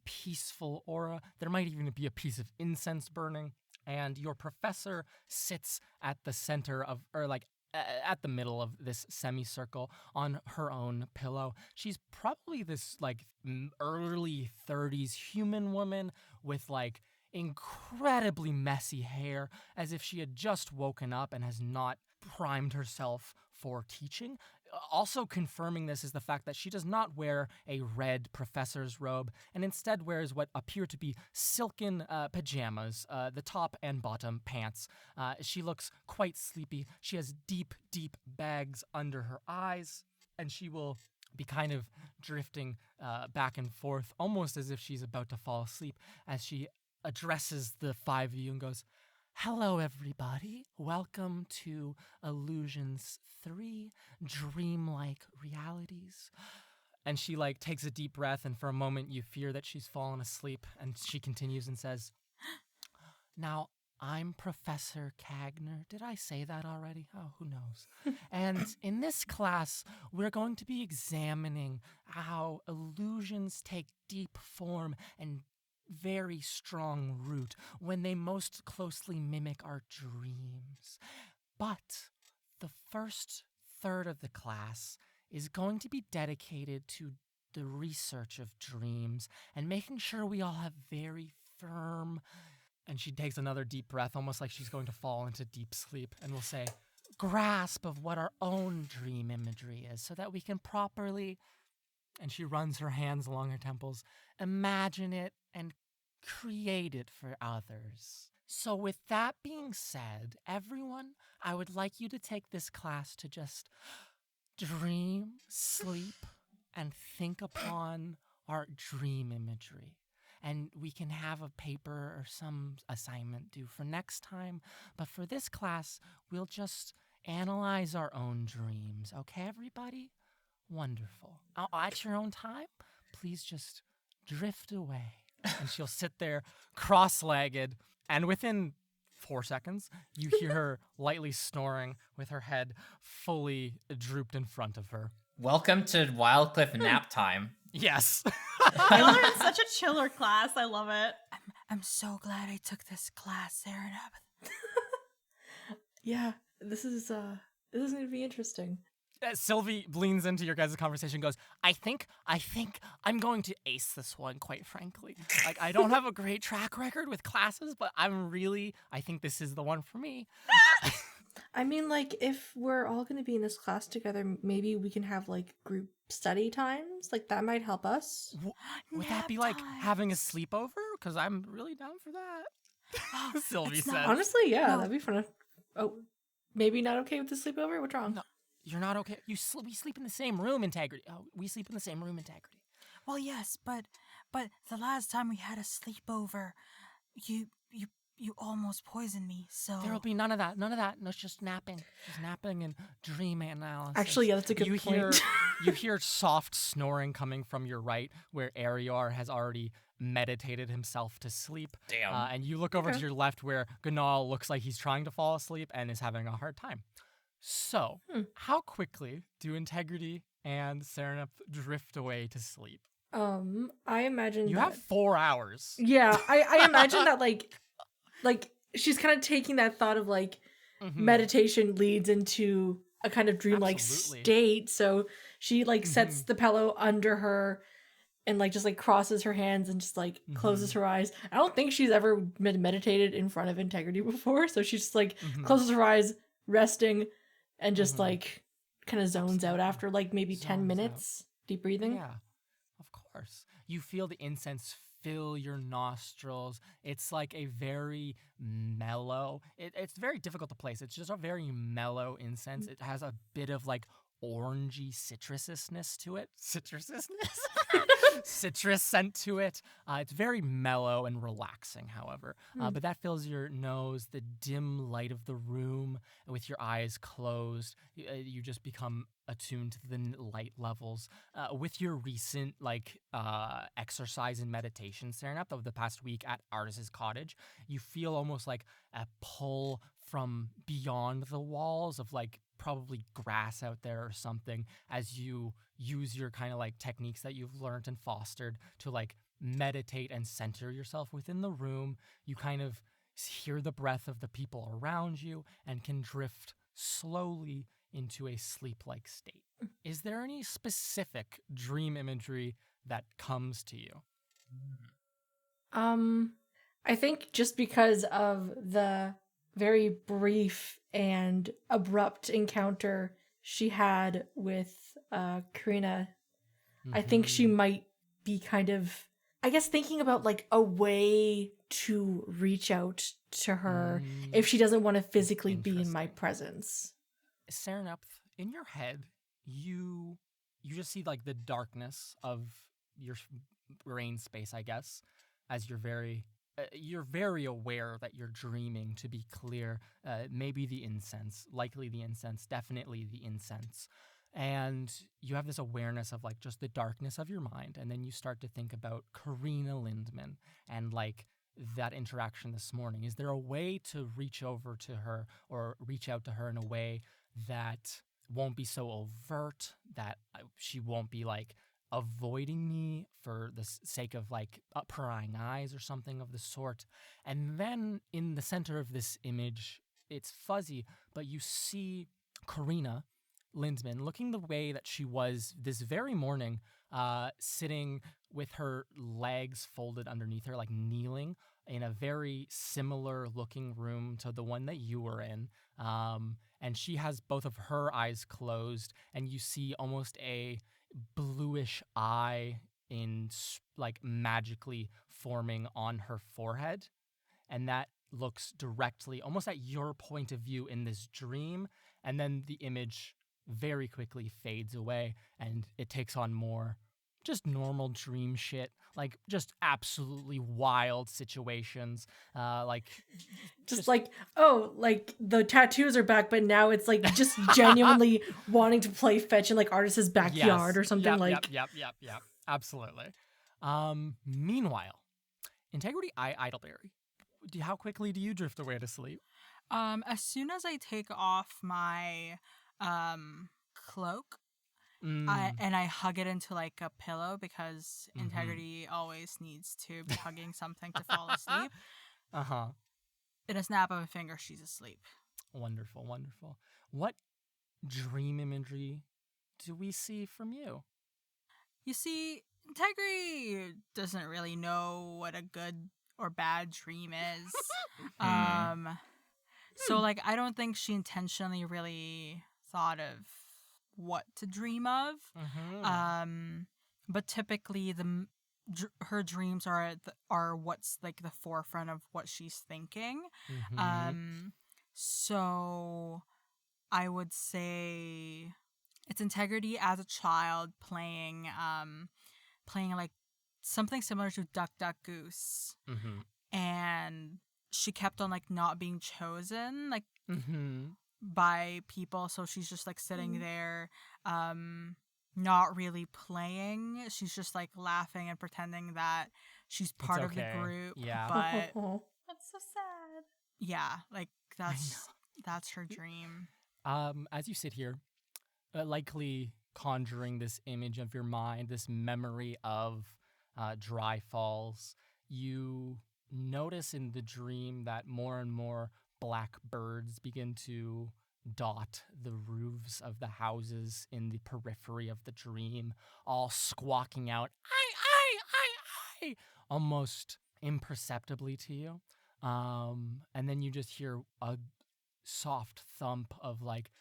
peaceful aura. There might even be a piece of incense burning, and your professor sits at the center of, or like at the middle of this semicircle on her own pillow. She's probably this like early 30s human woman with like incredibly messy hair, as if she had just woken up and has not primed herself for teaching. Also confirming this is the fact that she does not wear a red professor's robe and instead wears what appear to be silken pajamas, the top and bottom pants. She looks quite sleepy. She has deep, deep bags under her eyes, and she will be kind of drifting back and forth, almost as if she's about to fall asleep, as she addresses the five of you and goes, "Hello, everybody. Welcome to Illusions 3, Dreamlike Realities." And she like takes a deep breath, and for a moment you fear that she's fallen asleep, and she continues and says, "Now, I'm Professor Cagner. Did I say that already? Oh, who knows?" And in this class, we're going to be examining how illusions take deep form and very strong root when they most closely mimic our dreams. But the first third of the class is going to be dedicated to the research of dreams and making sure we all have very firm, and she takes another deep breath, almost like she's going to fall into deep sleep, and will say, grasp of what our own dream imagery is so that we can properly, and she runs her hands along her temples, imagine it and create it for others. So with that being said, everyone, I would like you to take this class to just dream, sleep, and think upon our dream imagery. And we can have a paper or some assignment due for next time. But for this class, we'll just analyze our own dreams. Okay, everybody? Wonderful. At your own time, please just drift away. And she'll sit there cross-legged, and within 4 seconds, you hear her lightly snoring with her head fully drooped in front of her. Welcome to Wildcliff nap time. Yes. Y'all are in such a chiller class. I love it. I'm so glad I took this class, Sereneth. Yeah, this is going to be interesting. Sylvie leans into your guys' conversation and goes, I think I'm going to ace this one, quite frankly. Like, I don't have a great track record with classes, but I think this is the one for me. I mean, like, if we're all going to be in this class together, maybe we can have, like, group study times. Like, that might help us. Would that be like having a sleepover? Because I'm really down for that. Sylvie says. Honestly, yeah, that'd be fun. Oh, maybe not okay with the sleepover? What's wrong? No, you're not okay. We sleep in the same room, Integrity. Oh, we sleep in the same room, Integrity. Well, yes, but the last time we had a sleepover, you almost poisoned me, so... There'll be none of that. No, it's just napping. Just napping and dream analysis. Actually, yeah, that's a good point. You hear soft snoring coming from your right, where Arior has already meditated himself to sleep. Damn. And you look over to your left, where Gunal looks like he's trying to fall asleep and is having a hard time. So, how quickly do Integrity and Sereneth drift away to sleep? I imagine you have 4 hours. Yeah, I imagine that, like she's kind of taking that thought of like meditation leads into a kind of dreamlike state. So she like sets the pillow under her and like just like crosses her hands and just like closes her eyes. I don't think she's ever meditated in front of Integrity before. So she just like closes her eyes, resting, and just like kind of zones out after like maybe 10 minutes. Deep breathing. Yeah. course. You feel the incense fill your nostrils. It's like a very mellow, it's very difficult to place. It's just a very mellow incense. It has a bit of like orangey citrusness to it. Citrus scent to it. It's very mellow and relaxing, however. But that fills your nose, the dim light of the room, with your eyes closed. You just become attuned to the light levels. With your recent exercise and meditation, Serenap, of the past week at Artis's Cottage, you feel almost like a pull from beyond the walls of like probably grass out there or something, as you use your kind of like techniques that you've learned and fostered to like meditate and center yourself within the room. You kind of hear the breath of the people around you and can drift slowly into a sleep-like state. Is there any specific dream imagery that comes to you? I think just because of the very brief and abrupt encounter she had with Karina, I think she might be kind of, I guess, thinking about like a way to reach out to her if she doesn't want to physically be in my presence. Serenap, in your head, you just see like the darkness of your brain space, I guess, as you're very aware that you're dreaming, to be clear. Maybe the incense, likely the incense, definitely the incense. And you have this awareness of like just the darkness of your mind. And then you start to think about Karina Lindman and like that interaction this morning. Is there a way to reach over to her or reach out to her in a way that won't be so overt, that she won't be like avoiding me for the sake of like prying eyes or something of the sort? And then in the center of this image, it's fuzzy, but you see Karina Lindman looking the way that she was this very morning, sitting with her legs folded underneath her, like kneeling in a very similar looking room to the one that you were in. And she has both of her eyes closed, and you see almost a bluish eye in like magically forming on her forehead. And that looks directly almost at your point of view in this dream. And then the image very quickly fades away and it takes on more just normal dream shit, like just absolutely wild situations, like the tattoos are back, but now it's like just genuinely wanting to play fetch in like Artis's backyard or something. Yep, absolutely. Meanwhile, Integrity Idleberry, how quickly do you drift away to sleep? As soon as I take off my cloak, I hug it into like a pillow, because Integrity always needs to be hugging something to fall asleep. In a snap of a finger, she's asleep. Wonderful. What dream imagery do we see from you? You see, Integrity doesn't really know what a good or bad dream is. So like I don't think she intentionally really thought of what to dream of. But typically her dreams are what's like the forefront of what she's thinking. So I would say it's Integrity as a child playing like something similar to Duck Duck Goose. And she kept on like not being chosen like by people, so she's just like sitting there not really playing. She's just like laughing and pretending that she's part of the group. But that's so sad. Yeah, like that's her dream. As you sit here, likely conjuring this image of your mind, this memory of Dry Falls, you notice in the dream that more and more black birds begin to dot the roofs of the houses in the periphery of the dream, all squawking out, I, almost imperceptibly to you. And then you just hear a soft thump of like,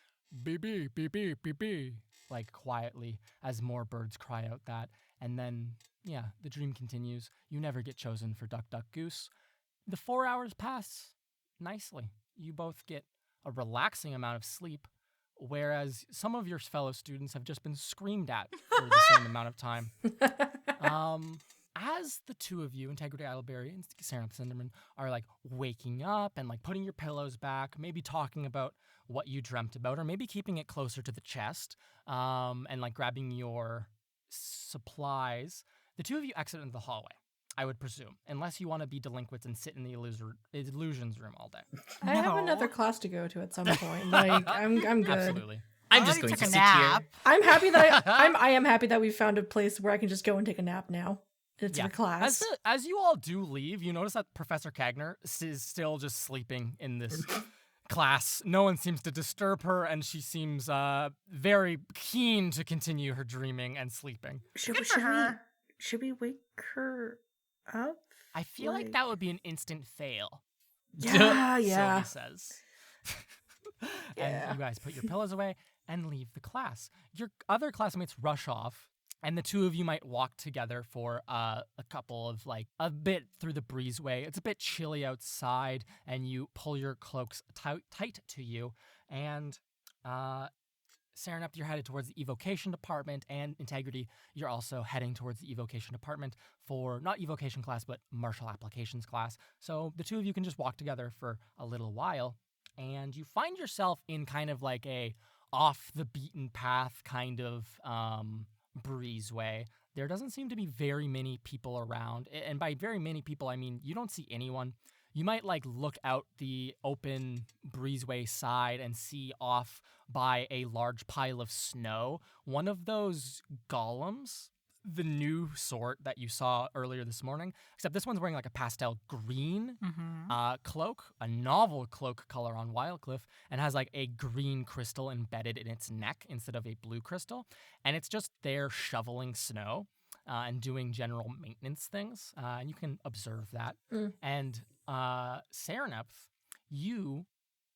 beep, beep, beep, beep, beep, beep, like quietly as more birds cry out that. And then yeah, the dream continues. You never get chosen for Duck Duck Goose. The 4 hours pass nicely. You both get a relaxing amount of sleep, whereas some of your fellow students have just been screamed at for the same amount of time. As the two of you, Integrity Idleberry and Sarah Cinderman, are like waking up and like putting your pillows back, maybe talking about what you dreamt about, or maybe keeping it closer to the chest, and like grabbing your supplies, the two of you exit into the hallway, I would presume, unless you want to be delinquents and sit in the illusions room all day. I have another class to go to at some point. Like, I'm good. Absolutely. I'm I just already going to took sit a nap. here. I'm happy that I am happy that we found a place where I can just go and take a nap now. It's a class. As you all do leave, you notice that Professor Kagner is still just sleeping in this class. No one seems to disturb her, and she seems very keen to continue her dreaming and sleeping. Should we wake her up? I feel like that would be an instant fail. Yeah. Sylvie says. Yeah. And you guys put your pillows away and leave the class. Your other classmates rush off, and the two of you might walk together for a couple of, like, a bit through the breezeway. It's a bit chilly outside, and you pull your cloaks tight to you. And Serenep, you're headed towards the evocation department, and Integrity, you're also heading towards the evocation department for not evocation class, but martial applications class. So the two of you can just walk together for a little while, and you find yourself in kind of like a off the beaten path kind of breezeway. There doesn't seem to be very many people around, and by very many people, I mean you don't see anyone. You might like look out the open breezeway side and see off by a large pile of snow one of those golems, the new sort that you saw earlier this morning, except this one's wearing like a pastel green cloak, a novel cloak color on Wildcliff, and has like a green crystal embedded in its neck instead of a blue crystal. And it's just there shoveling snow and doing general maintenance things. And you can observe that. And Serenep, you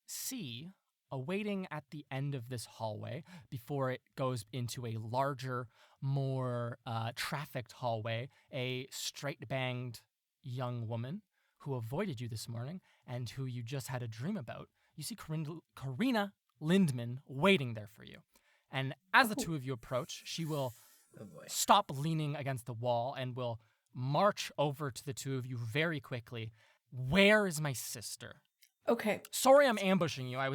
see, awaiting at the end of this hallway before it goes into a larger, more trafficked hallway, a straight-banged young woman who avoided you this morning and who you just had a dream about. You see Karina Lindman waiting there for you. And as the two of you approach, she will stop leaning against the wall and will march over to the two of you very quickly. Where is my sister? Okay. Sorry I'm ambushing you. I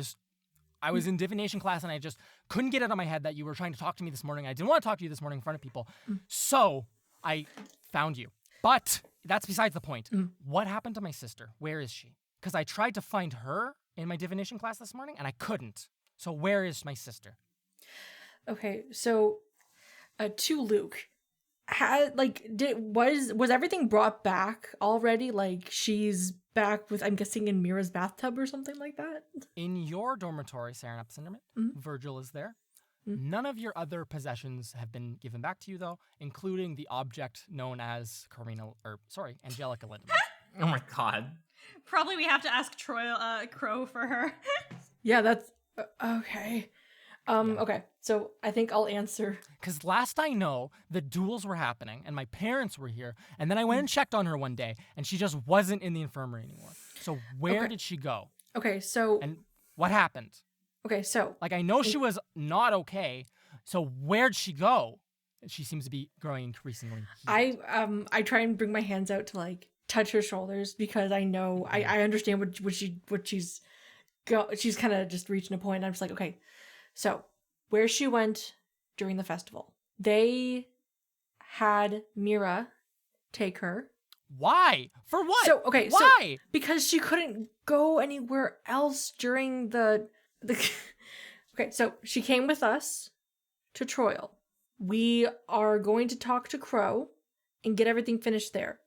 was in divination class and I just couldn't get it out of my head that you were trying to talk to me this morning. I didn't want to talk to you this morning in front of people. So I found you. But that's besides the point. What happened to my sister? Where is she? Because I tried to find her in my divination class this morning and I couldn't. So where is my sister? Okay, so to Luke, was everything brought back already? Like she's back with, I'm guessing, in Mira's bathtub or something like that? In your dormitory, Serenep Cinderman, Virgil is there. None of your other possessions have been given back to you, though, including the object known as Angelica Lindemann. Oh my god. Probably we have to ask Crow for her. Yeah, that's okay. Okay, so I think I'll answer. Because last I know, the duels were happening, and my parents were here, and then I went and checked on her one day, and she just wasn't in the infirmary anymore. So where did she go? Okay, so... And what happened? Okay, so... Like, I know she was not okay, so where'd she go? She seems to be growing increasingly heated. I try and bring my hands out to, like, touch her shoulders, because I know, I understand what she's kind of just reaching a point. I'm just like, okay, so where she went during the festival, they had Mira take her. Why? For what? So okay, why? So because she couldn't go anywhere else during the Okay, so she came with us to Trial. We are going to talk to Crow and get everything finished there.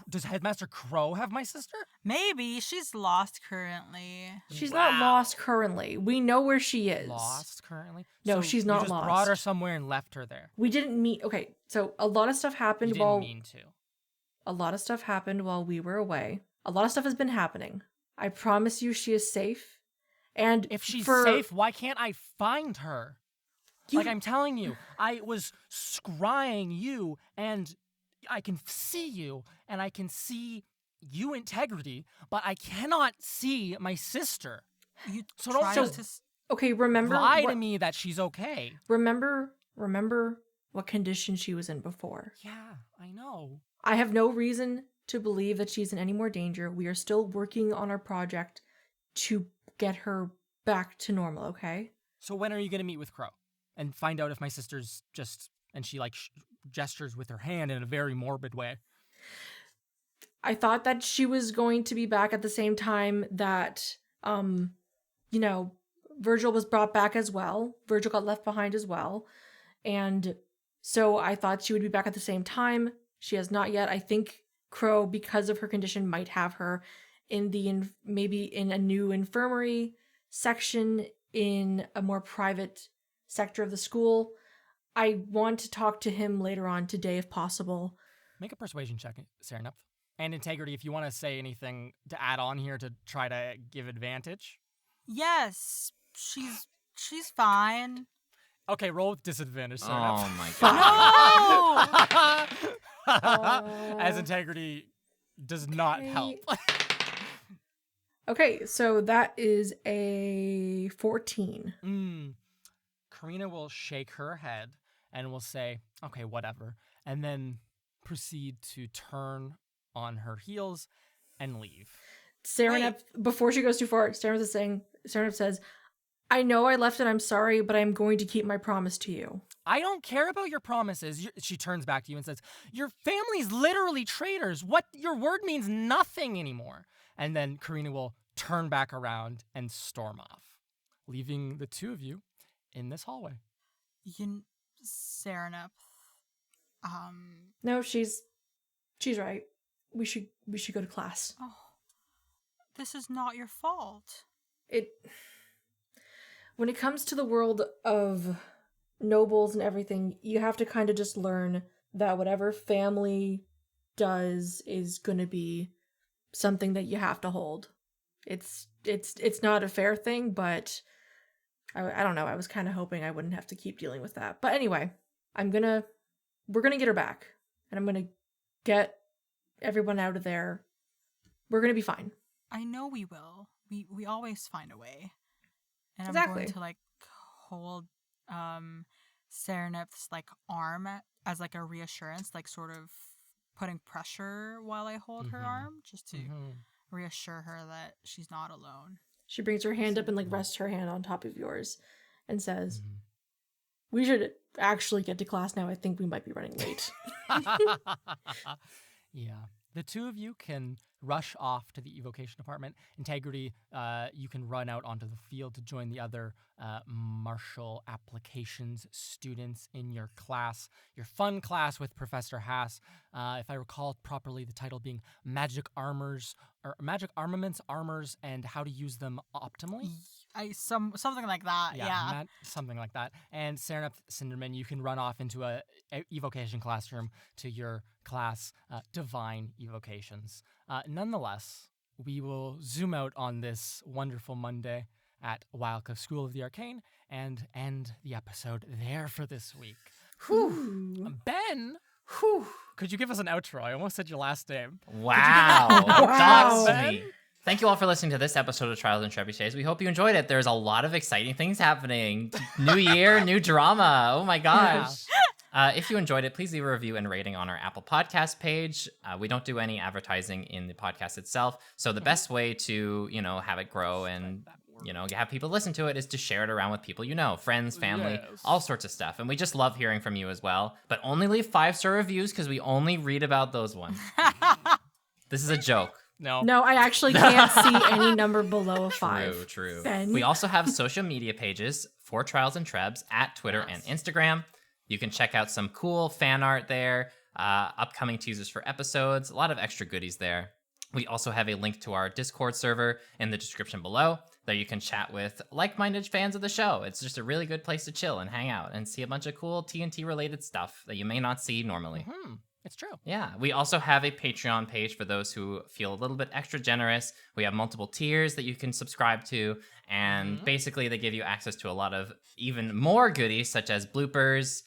Does Headmaster Crow have my sister? Maybe. She's lost currently. She's not lost currently. We know where she is. Lost currently? No, So she's not you just lost. brought her somewhere and left her there. We didn't meet. Okay, so a lot of stuff happened You didn't while mean to. a lot of stuff happened while we were away. A lot of stuff has been happening. I promise you she is safe. And If she's safe, why can't I find her? Like I'm telling you, I was scrying you, and I can see you, and I can see you, Integrity, but I cannot see my sister. You So don't tried just to Okay, remember lie what, to me that she's okay. remember what condition she was in before. Yeah, I know. I have no reason to believe that she's in any more danger. We are still working on our project to get her back to normal, okay? So when are you going to meet with Crow and find out if my sister's just... And she like gestures with her hand in a very morbid way. I thought that she was going to be back at the same time that, Virgil was brought back as well. Virgil got left behind as well. And so I thought she would be back at the same time. She has not yet. I think Crow, because of her condition, might have her in maybe in a new infirmary section in a more private sector of the school. I want to talk to him later on today if possible. Make a persuasion check, Serenep. And Integrity, if you want to say anything to add on here to try to give advantage. Yes, she's fine. Okay, roll with disadvantage, Serenep. Oh my god. No! As Integrity does not Okay. help. Okay, so that is a 14. Karina will shake her head and will say, okay, whatever, and then proceed to turn on her heels and leave. Serenep, before she goes too far, Serenep says, I know I left and I'm sorry, but I'm going to keep my promise to you. I don't care about your promises. She turns back to you and says, your family's literally traitors. What your word means nothing anymore. And then Karina will turn back around and storm off, leaving the two of you in this hallway. Serenep. No, she's right. We should go to class. Oh, this is not your fault. When it comes to the world of nobles and everything, you have to kind of just learn that whatever family does is going to be something that you have to hold. It's not a fair thing, but I don't know. I was kind of hoping I wouldn't have to keep dealing with that. But anyway, we're going to get her back, and I'm going to get everyone out of there. We're going to be fine. I know we will. We always find a way. And Exactly. I'm going to like hold Serenep's like arm as like a reassurance, like sort of putting pressure while I hold her arm, just to reassure her that she's not alone. She brings her hand up and like rests her hand on top of yours and says, we should actually get to class now. I think we might be running late. Yeah. The two of you can rush off to the evocation department. Integrity, you can run out onto the field to join the other martial applications students in your class, your fun class with Professor Haas. If I recall properly, the title being Magic Armaments, Armors, and How to Use Them Optimally. Something like that. Yeah. Something like that. And Serenep Cinderman, you can run off into a evocation classroom to your class, Divine Evocations. Nonetheless, we will zoom out on this wonderful Monday at Wildcliff School of the Arcane and end the episode there for this week. Ben, could you give us an outro? I almost said your last name. Wow. Wow. Dox me. Thank you all for listening to this episode of Trials and Trebuchets. We hope you enjoyed it. There's a lot of exciting things happening. New year, new drama. Oh my gosh. If you enjoyed it, please leave a review and rating on our Apple Podcast page. We don't do any advertising in the podcast itself. So the best way to, have it grow and, have people listen to it is to share it around with people friends, family, all sorts of stuff. And we just love hearing from you as well. But only leave 5-star reviews because we only read about those ones. This is a joke. No. No, I actually can't see any number below a 5. True. Ben. We also have social media pages for Trials and Trebs at Twitter and Instagram. You can check out some cool fan art there, upcoming teasers for episodes, a lot of extra goodies there. We also have a link to our Discord server in the description below. There you can chat with like-minded fans of the show. It's just a really good place to chill and hang out and see a bunch of cool TNT-related stuff that you may not see normally. It's true. Yeah, we also have a Patreon page for those who feel a little bit extra generous. We have multiple tiers that you can subscribe to, and basically they give you access to a lot of even more goodies, such as bloopers,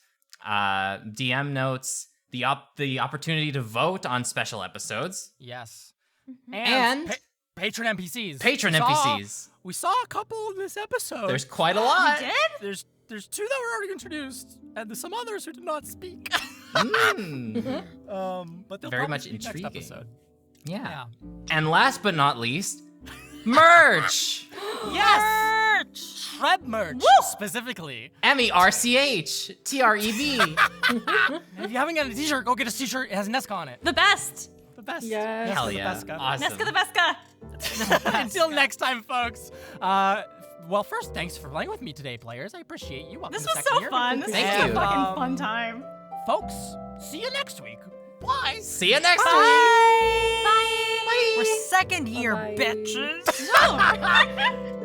DM notes, the opportunity to vote on special episodes. Yes. And Patron NPCs. Patron NPCs. We saw a couple in this episode. There's quite a lot. You did? There's two that were already introduced, and there's some others who did not speak. But they'll Very probably much speak next intriguing. episode. Yeah. And last but not least, merch. Yes! Shred merch, specifically. MERCH. TREB. If you haven't got a t-shirt, go get a t-shirt. It has Nesca on it. The best. The best. Yes. Hell the yeah. Besca. Awesome. Nesca the Besca. Until next time, folks. Well, first, thanks for playing with me today, players. I appreciate you. Welcome This to was second so year. fun. This Thank was you. a fucking fun time. Folks, see you next week. Bye. See you next week. Bye. Bye. We're second year, Bye. bitches. No.